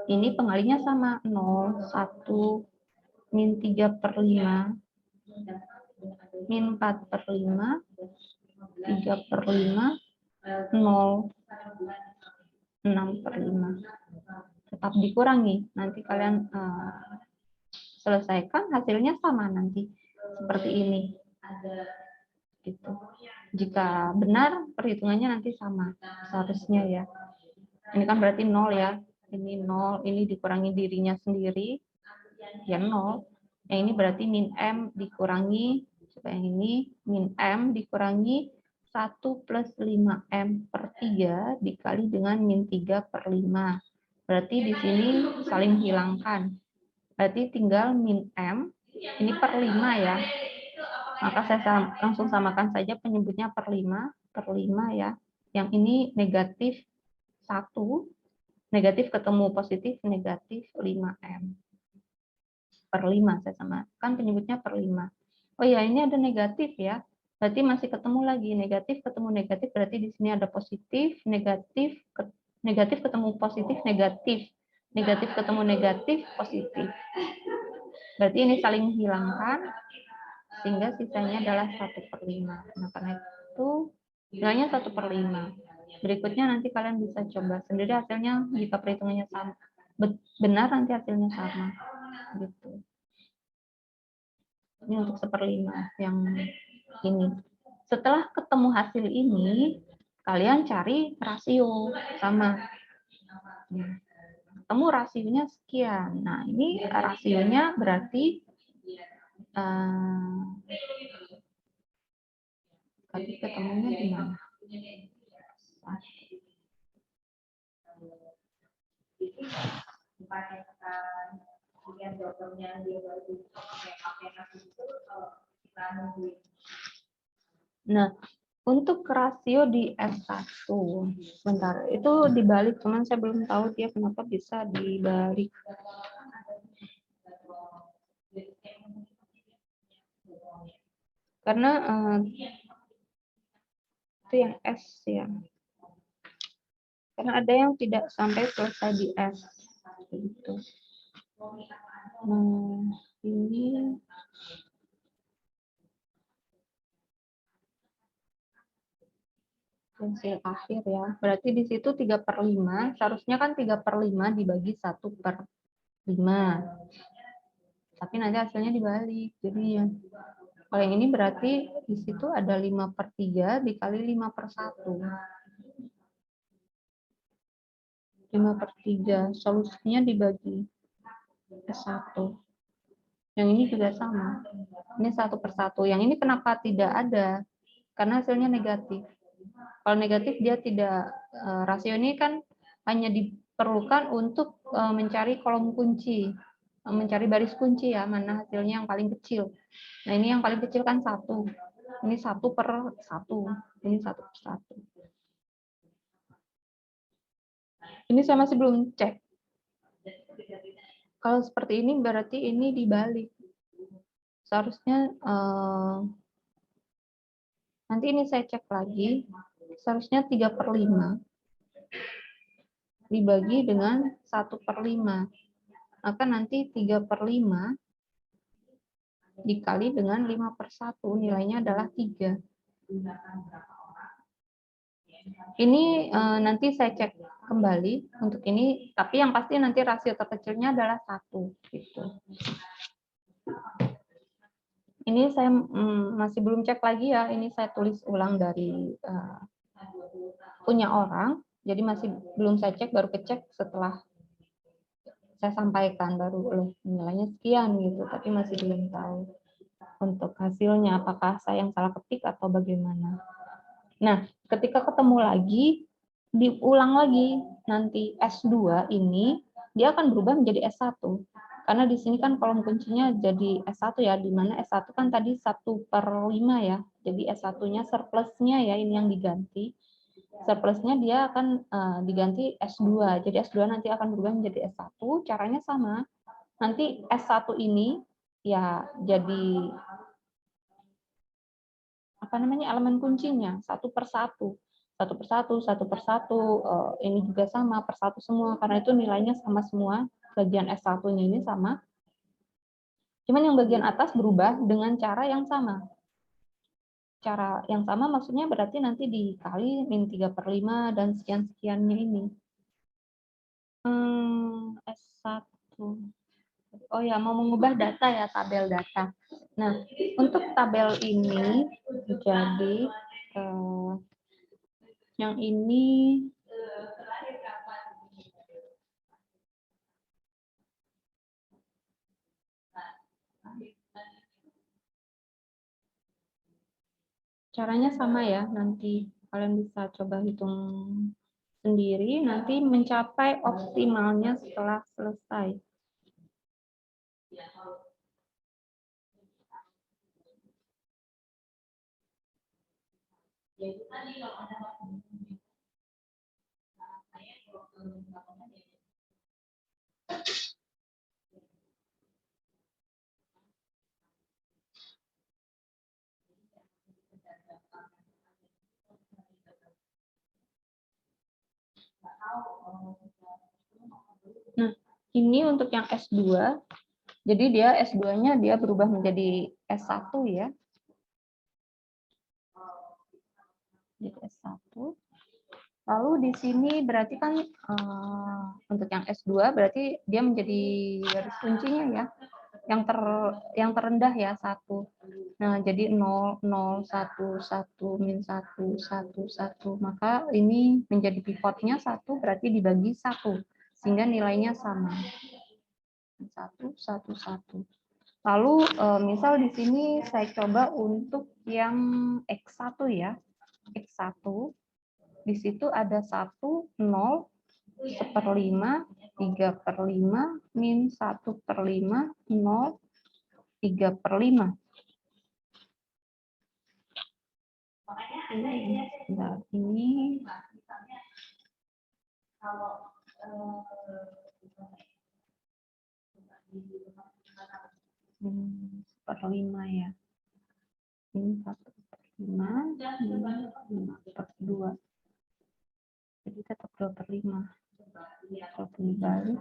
Ini pengalinya sama, 0, 1, min 3/5, min 4/5, 3/5, 0, 6/5. Tetap dikurangi. Nanti kalian selesaikan, hasilnya sama nanti. Seperti ini. Gitu. Jika benar, perhitungannya nanti sama. Seharusnya ya. Ini kan berarti 0 ya. Ini 0, ini dikurangi dirinya sendiri. Ya 0. Yang ini berarti min M dikurangi, supaya ini min M dikurangi 1 plus 5M/3 dikali dengan min 3/5. Berarti di sini saling hilangkan. Berarti tinggal min M, ini per 5 ya. Maka saya langsung samakan saja penyebutnya per 5 ya. Yang ini negatif 1, negatif ketemu positif, negatif 5M. Per 5 saya samakan penyebutnya per 5. Oh ya, ini ada negatif ya. Berarti masih ketemu lagi, negatif ketemu negatif, berarti di sini ada positif, negatif, negatif ketemu positif, negatif. Negatif ketemu negatif, positif. Berarti ini saling menghilangkan, sehingga sisanya adalah 1/5. Nah, karena itu nilainya 1/5. Berikutnya nanti kalian bisa coba sendiri hasilnya, jika perhitungannya sama. Benar nanti hasilnya sama. Gitu. Ini untuk 1/5 yang ini. Setelah ketemu hasil ini, kalian cari rasio sama. Ketemu rasionya sekian. Nah, ini rasionya berarti tadi ketemunya di mana? Nah, untuk rasio di S1, bentar, itu dibalik, cuman saya belum tahu dia kenapa bisa dibalik. Karena itu yang S ya. Karena ada yang tidak sampai selesai di S. Gitu. Nah, ini pensil akhir ya. Berarti di situ 3/5, seharusnya kan 3/5 dibagi 1/5. Tapi nanti hasilnya dibalik. Jadi ya, kalau yang ini berarti di situ ada 5/3 dikali 5/1. 5/3, solusinya dibagi S1. Yang ini juga sama. Ini 1/1. Yang ini kenapa tidak ada? Karena hasilnya negatif. Kalau negatif dia tidak, rasio ini kan hanya diperlukan untuk mencari kolom kunci, mencari baris kunci ya, mana hasilnya yang paling kecil. Nah ini yang paling kecil kan 1. Ini 1/1. Ini 1/1. Ini saya masih belum cek. Kalau seperti ini berarti ini dibalik. Seharusnya nanti ini saya cek lagi. Seharusnya 3/5 dibagi dengan 1/5. Maka nanti 3/5 dikali dengan 5/1, nilainya adalah 3. Ini nanti saya cek kembali untuk ini, tapi yang pasti nanti rasio terkecilnya adalah 1. Gitu. Ini saya masih belum cek lagi ya, ini saya tulis ulang dari punya orang, jadi masih belum saya cek, baru kecek setelah saya sampaikan, baru nilainya sekian gitu, tapi masih belum tahu untuk hasilnya apakah saya yang salah ketik atau bagaimana. Nah, ketika ketemu lagi, diulang lagi nanti S2 ini dia akan berubah menjadi S1. Karena di sini kan kolom kuncinya jadi S1 ya, di mana S1 kan tadi 1/5 ya. Jadi S1-nya surplusnya ya, ini yang diganti. Surplusnya dia akan diganti S2. Jadi S2 nanti akan berubah menjadi S1. Caranya sama. Nanti S1 ini ya jadi apa namanya, elemen kuncinya 1/1. 1/1, 1/1, ini juga sama per 1 semua karena itu nilainya sama semua. Bagian S1-nya ini sama. Cuman yang bagian atas berubah dengan cara yang sama. Cara yang sama maksudnya berarti nanti dikali min 3/5 dan sekian-sekiannya ini. S1. Oh ya, mau mengubah data ya, tabel data. Nah, untuk tabel ini jadi yang ini caranya sama ya, nanti kalian bisa coba hitung sendiri, nanti mencapai optimalnya setelah selesai. Nah, ini untuk yang S2, jadi dia S2-nya dia berubah menjadi S1 ya. Jadi S1. Lalu di sini berarti kan untuk yang S2 berarti dia menjadi garis kuncinya ya. Yang terendah ya 1. Nah, jadi 0 0 1 1 min 1 1 1. Maka ini menjadi pivotnya 1 berarti dibagi 1 sehingga nilainya sama. 1 1 1. Lalu misal di sini saya coba untuk yang X1 ya. X1 di situ ada 1 0 1/5 3/5 min 1/5 0 3/5. Nah, ini seperlima ya. Ini 1/5, 5/2. Jadi tetap 2/5. Kalau dibalik.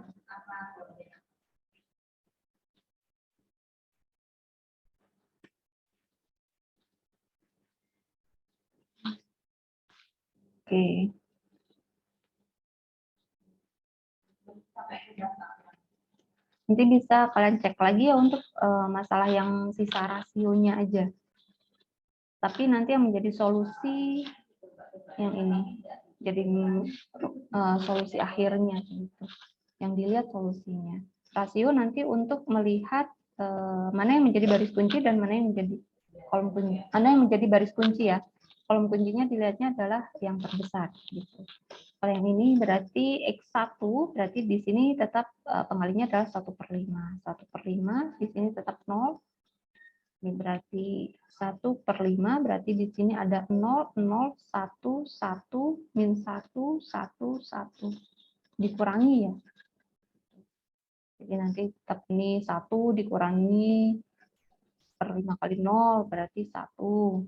Oke. Nanti bisa kalian cek lagi ya untuk masalah yang sisa rasionya aja. Tapi nanti yang menjadi solusi yang ini. Jadi solusi akhirnya gitu. Yang dilihat solusinya. Rasio nanti untuk melihat mana yang menjadi baris kunci dan mana yang menjadi kolom kunci. Mana yang menjadi baris kunci ya. Kolom kuncinya dilihatnya adalah yang terbesar gitu. Kalau yang ini berarti X1, berarti di sini tetap pengalinya adalah 1/5. 1/5, di sini tetap 0. Ini berarti 1/5, berarti di sini ada 0, 0, 1, 1, min 1, 1, 1. Dikurangi ya. Jadi nanti tetap ini 1 dikurangi 1/5 kali 0, berarti 1.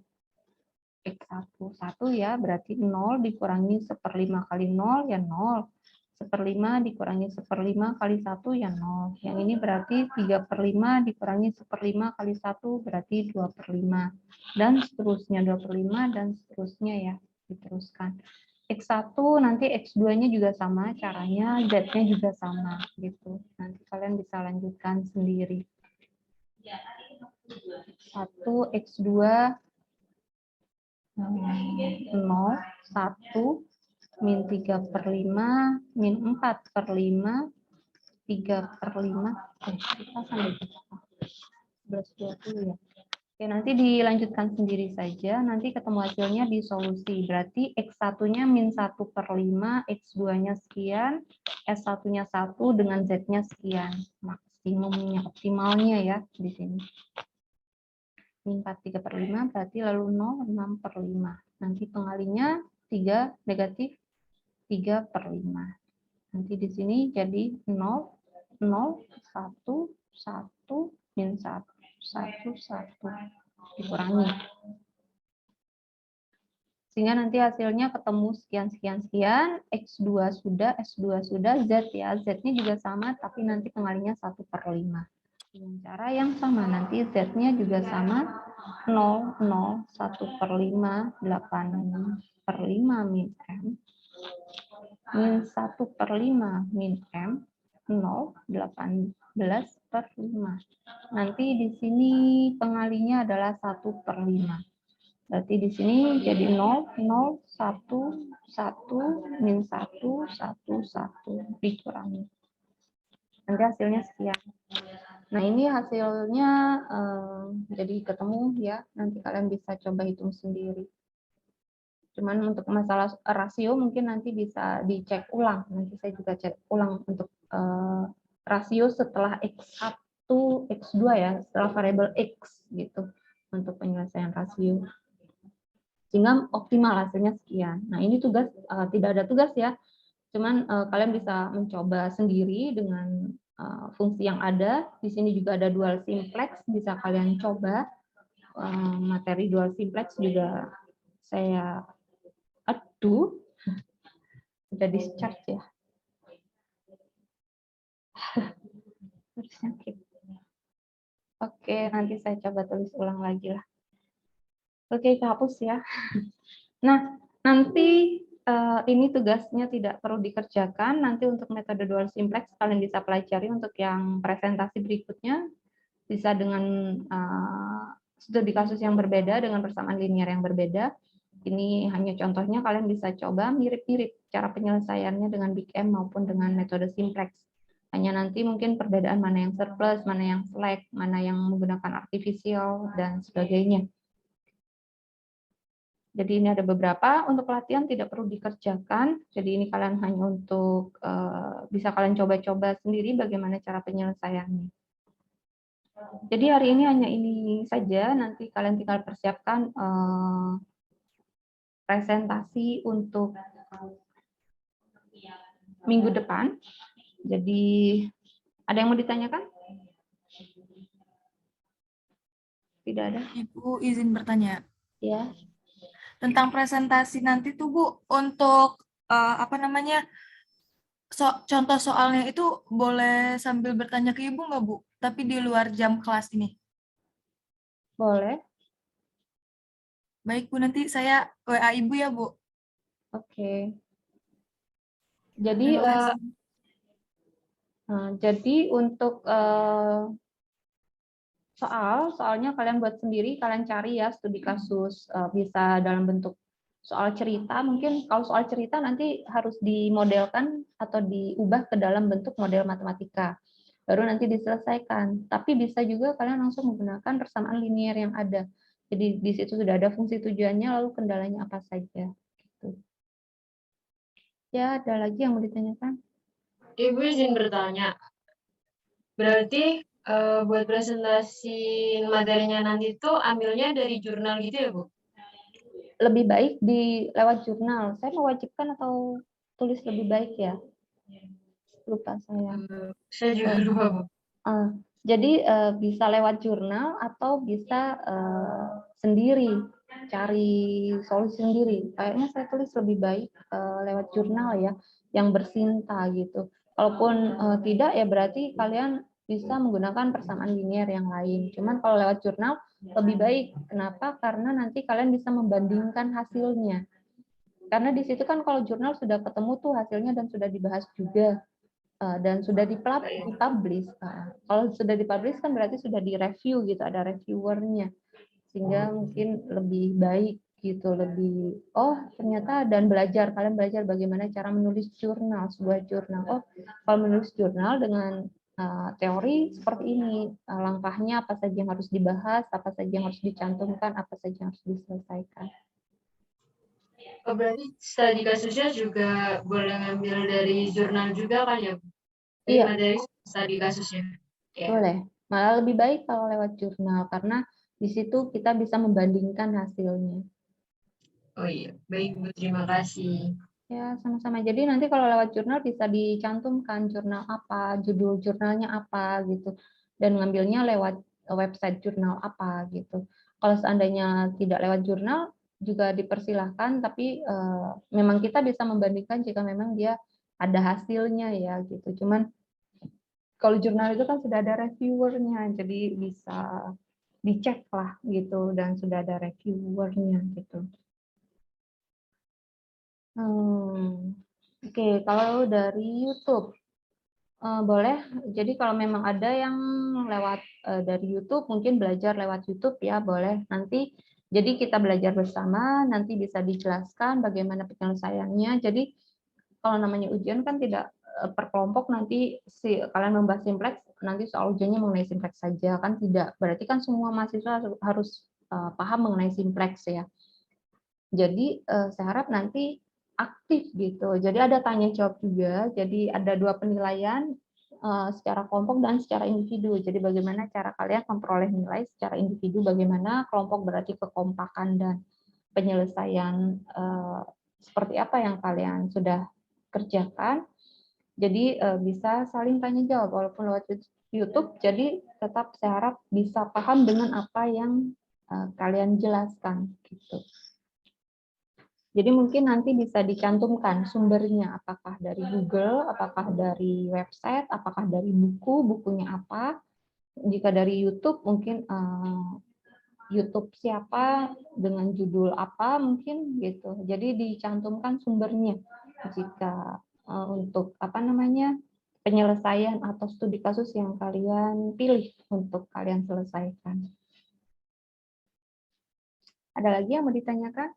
X1, 1 ya, berarti 0 dikurangi 1/5 kali 0, ya 0. 1/5 dikurangi 1/5 kali 1, ya 0. Yang ini berarti 3/5 dikurangi 1/5 kali 1, berarti 2/5. Dan seterusnya, 2/5 dan seterusnya ya, diteruskan. X1 nanti X2-nya juga sama caranya, Z-nya juga sama gitu. Nanti kalian bisa lanjutkan sendiri. 1 X2 0, 1, min 3/5, min 4/5, 3/5, kita sampai 11/20 ya. Oke, nanti dilanjutkan sendiri saja, nanti ketemu hasilnya di solusi. Berarti X1-nya min 1/5, X2-nya sekian, S1-nya 1 dengan Z-nya sekian. Maksimumnya, optimalnya ya di sini. Min 4 3/5 berarti lalu 0 6/5. Nanti pengalinya 3 negatif 3/5. Nanti di sini jadi 0 0 1 1 min 1 1 1 dikurangi. Sehingga nanti hasilnya ketemu sekian sekian sekian, X2 sudah, S2 sudah, Z ya. Z-nya juga sama tapi nanti pengalinya 1/5. Dengan cara yang sama, nanti Z-nya juga sama, 0, 0, 1/5, 8/5 min M, min 1/5 min M, 0, 18/5. Nanti di sini pengalinya adalah 1/5. Berarti di sini jadi 0, 0, 1, 1, min 1, 1, 1, dikurangi. Nanti hasilnya sekian. Nah, ini hasilnya jadi ketemu ya. Nanti kalian bisa coba hitung sendiri. Cuman untuk masalah rasio mungkin nanti bisa dicek ulang. Nanti saya juga cek ulang untuk rasio setelah X1, X2 ya, setelah variabel X gitu untuk penyelesaian rasio. Sehingga optimal hasilnya sekian. Nah, ini tugas tidak ada tugas ya. Cuman kalian bisa mencoba sendiri dengan fungsi yang ada. Di sini juga ada dual simplex, bisa kalian coba. Materi dual simplex juga saya udah discharge ya. Oke, nanti saya coba tulis ulang lagi lah. Oke, hapus ya. Nah, nanti ini tugasnya tidak perlu dikerjakan. Nanti untuk metode dual simplex kalian bisa pelajari untuk yang presentasi berikutnya. Bisa dengan studi kasus yang berbeda, dengan persamaan linear yang berbeda. Ini hanya contohnya, kalian bisa coba mirip-mirip cara penyelesaiannya dengan Big M maupun dengan metode simplex. Hanya nanti mungkin perbedaan mana yang surplus, mana yang slack, mana yang menggunakan artificial, dan sebagainya. Jadi ini ada beberapa, untuk latihan tidak perlu dikerjakan, jadi ini kalian hanya untuk, bisa kalian coba-coba sendiri bagaimana cara penyelesaiannya. Jadi hari ini hanya ini saja, nanti kalian tinggal persiapkan presentasi untuk minggu depan. Jadi ada yang mau ditanyakan? Tidak ada? Ibu izin bertanya. Ya. Tentang presentasi nanti tuh Bu, untuk apa namanya, contoh soalnya itu boleh sambil bertanya ke Ibu nggak, Bu? Tapi di luar jam kelas ini. Boleh. Baik, Bu, nanti saya WA Ibu ya, Bu. Oke. Jadi Terima kasih. jadi untuk soalnya kalian buat sendiri, kalian cari ya studi kasus, bisa dalam bentuk soal cerita. Mungkin kalau soal cerita nanti harus dimodelkan atau diubah ke dalam bentuk model matematika, baru nanti diselesaikan. Tapi bisa juga kalian langsung menggunakan persamaan linier yang ada. Jadi di situ sudah ada fungsi tujuannya, lalu kendalanya apa saja. Gitu. Ya, ada lagi yang mau ditanyakan? Ibu izin bertanya. Berarti buat presentasi materinya nanti tuh ambilnya dari jurnal gitu ya, Bu? Lebih baik di lewat jurnal. Saya mewajibkan atau tulis lebih baik ya? Lupa saya. Saya juga lupa, Bu. Jadi bisa lewat jurnal atau bisa sendiri, cari solusi sendiri. Kayaknya saya tulis lebih baik lewat jurnal ya, yang bersinta gitu. Kalaupun tidak ya berarti kalian bisa menggunakan persamaan linier yang lain. Cuman kalau lewat jurnal lebih baik. Kenapa? Karena nanti kalian bisa membandingkan hasilnya. Karena di situ kan kalau jurnal sudah ketemu tuh hasilnya dan sudah dibahas juga. Dan sudah dipublish. Kalau sudah dipublish kan berarti sudah direview gitu, ada reviewernya, sehingga mungkin lebih baik gitu, lebih ternyata, dan kalian belajar bagaimana cara menulis jurnal, sebuah jurnal. Kalau menulis jurnal dengan teori seperti ini, langkahnya apa saja yang harus dibahas, apa saja yang harus dicantumkan, apa saja yang harus diselesaikan. Oh, berarti studi kasusnya juga boleh ngambil dari jurnal juga kan ya, Bu? Iya. Dari studi kasusnya. Ya. Boleh. Malah lebih baik kalau lewat jurnal, karena di situ kita bisa membandingkan hasilnya. Oh iya, baik Bu, terima kasih. Ya, sama-sama. Jadi nanti kalau lewat jurnal bisa dicantumkan jurnal apa, judul jurnalnya apa gitu, dan ngambilnya lewat website jurnal apa gitu. Kalau seandainya tidak lewat jurnal juga dipersilahkan, tapi memang kita bisa membandingkan jika memang dia ada hasilnya ya gitu. Cuman kalau jurnal itu kan sudah ada reviewernya, jadi bisa dicek lah gitu, dan sudah ada reviewernya gitu. Oke, kalau dari YouTube boleh. Jadi kalau memang ada yang lewat dari YouTube, mungkin belajar lewat YouTube ya, boleh. Nanti jadi kita belajar bersama, nanti bisa dijelaskan bagaimana penyelesaiannya. Jadi kalau namanya ujian kan tidak per kelompok, nanti kalian membahas simplex, nanti soal ujiannya mengenai simplex saja kan tidak. Berarti kan semua mahasiswa harus paham mengenai simplex ya. Jadi saya harap nanti aktif gitu. Jadi ada tanya jawab juga. Jadi ada 2 penilaian secara kelompok dan secara individu. Jadi bagaimana cara kalian memperoleh nilai secara individu, bagaimana kelompok berarti kekompakan dan penyelesaian seperti apa yang kalian sudah kerjakan. Jadi bisa saling tanya jawab walaupun lewat YouTube. Jadi tetap saya harap bisa paham dengan apa yang kalian jelaskan gitu. Jadi mungkin nanti bisa dicantumkan sumbernya, apakah dari Google, apakah dari website, apakah dari buku, bukunya apa. Jika dari YouTube, mungkin YouTube siapa, dengan judul apa mungkin gitu. Jadi dicantumkan sumbernya jika untuk penyelesaian atau studi kasus yang kalian pilih untuk kalian selesaikan. Ada lagi yang mau ditanyakan?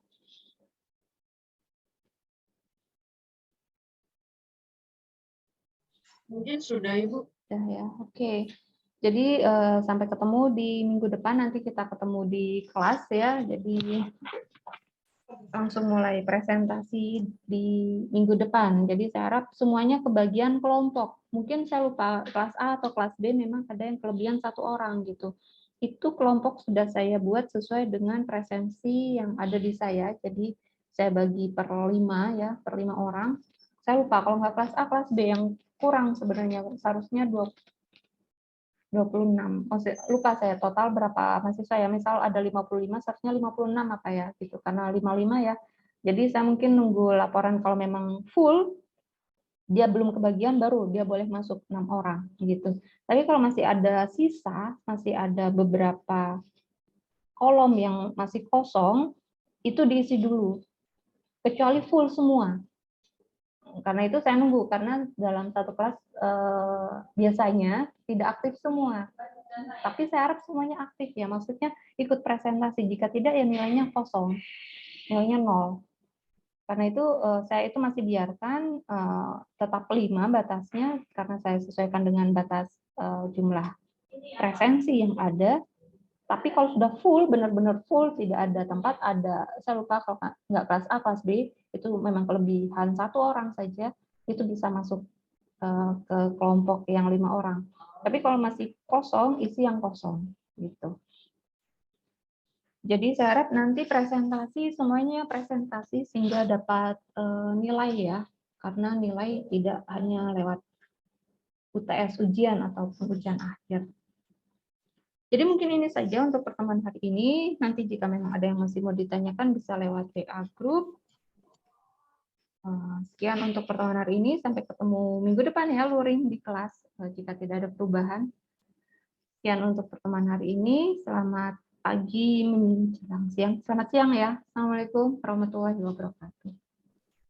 Mungkin sudah, Ibu. Sudah ya, oke. Jadi sampai ketemu di minggu depan, nanti kita ketemu di kelas ya. Jadi langsung mulai presentasi di minggu depan. Jadi saya harap semuanya kebagian kelompok. Mungkin saya lupa kelas A atau kelas B memang ada yang kelebihan 1 orang gitu. Itu kelompok sudah saya buat sesuai dengan presensi yang ada di saya. Jadi saya bagi per 5 ya, per 5 orang. Saya lupa kalau nggak kelas A, kelas B yang kurang sebenarnya, seharusnya 26. Lupa saya total berapa mahasiswa ya. Misal ada 55, seharusnya 56 apa ya gitu. Karena 55 ya. Jadi saya mungkin nunggu laporan kalau memang full, dia belum kebagian baru dia boleh masuk 6 orang gitu. Tapi kalau masih ada sisa, masih ada beberapa kolom yang masih kosong, itu diisi dulu. Kecuali full semua. Karena itu saya nunggu, karena dalam satu kelas biasanya tidak aktif semua. Tapi saya harap semuanya aktif ya, maksudnya ikut presentasi. Jika tidak ya nilainya kosong, nilainya 0. Karena itu saya itu masih biarkan tetap 5 batasnya, karena saya sesuaikan dengan batas jumlah presensi yang ada. Tapi kalau sudah full, benar-benar full, tidak ada tempat, saya lupa kalau nggak kelas A, kelas B, itu memang kelebihan 1 orang saja, itu bisa masuk ke kelompok yang 5 orang. Tapi kalau masih kosong, isi yang kosong. Gitu. Jadi saya harap nanti presentasi, semuanya presentasi sehingga dapat nilai ya, karena nilai tidak hanya lewat UTS ujian ataupun ujian akhir. Jadi mungkin ini saja untuk pertemuan hari ini. Nanti jika memang ada yang masih mau ditanyakan bisa lewat WA Group. Sekian untuk pertemuan hari ini. Sampai ketemu minggu depan ya, luring di kelas jika tidak ada perubahan. Sekian untuk pertemuan hari ini. Selamat pagi menjelang siang. Selamat siang ya. Assalamualaikum warahmatullahi wabarakatuh.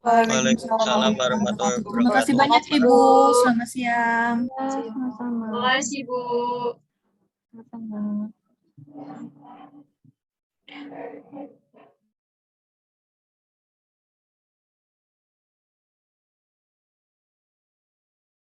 Waalaikumsalam warahmatullahi wabarakatuh. Terima kasih banyak Ibu. Selamat siang. Ya, sama-sama. Terima kasih, Bu. Sama-sama.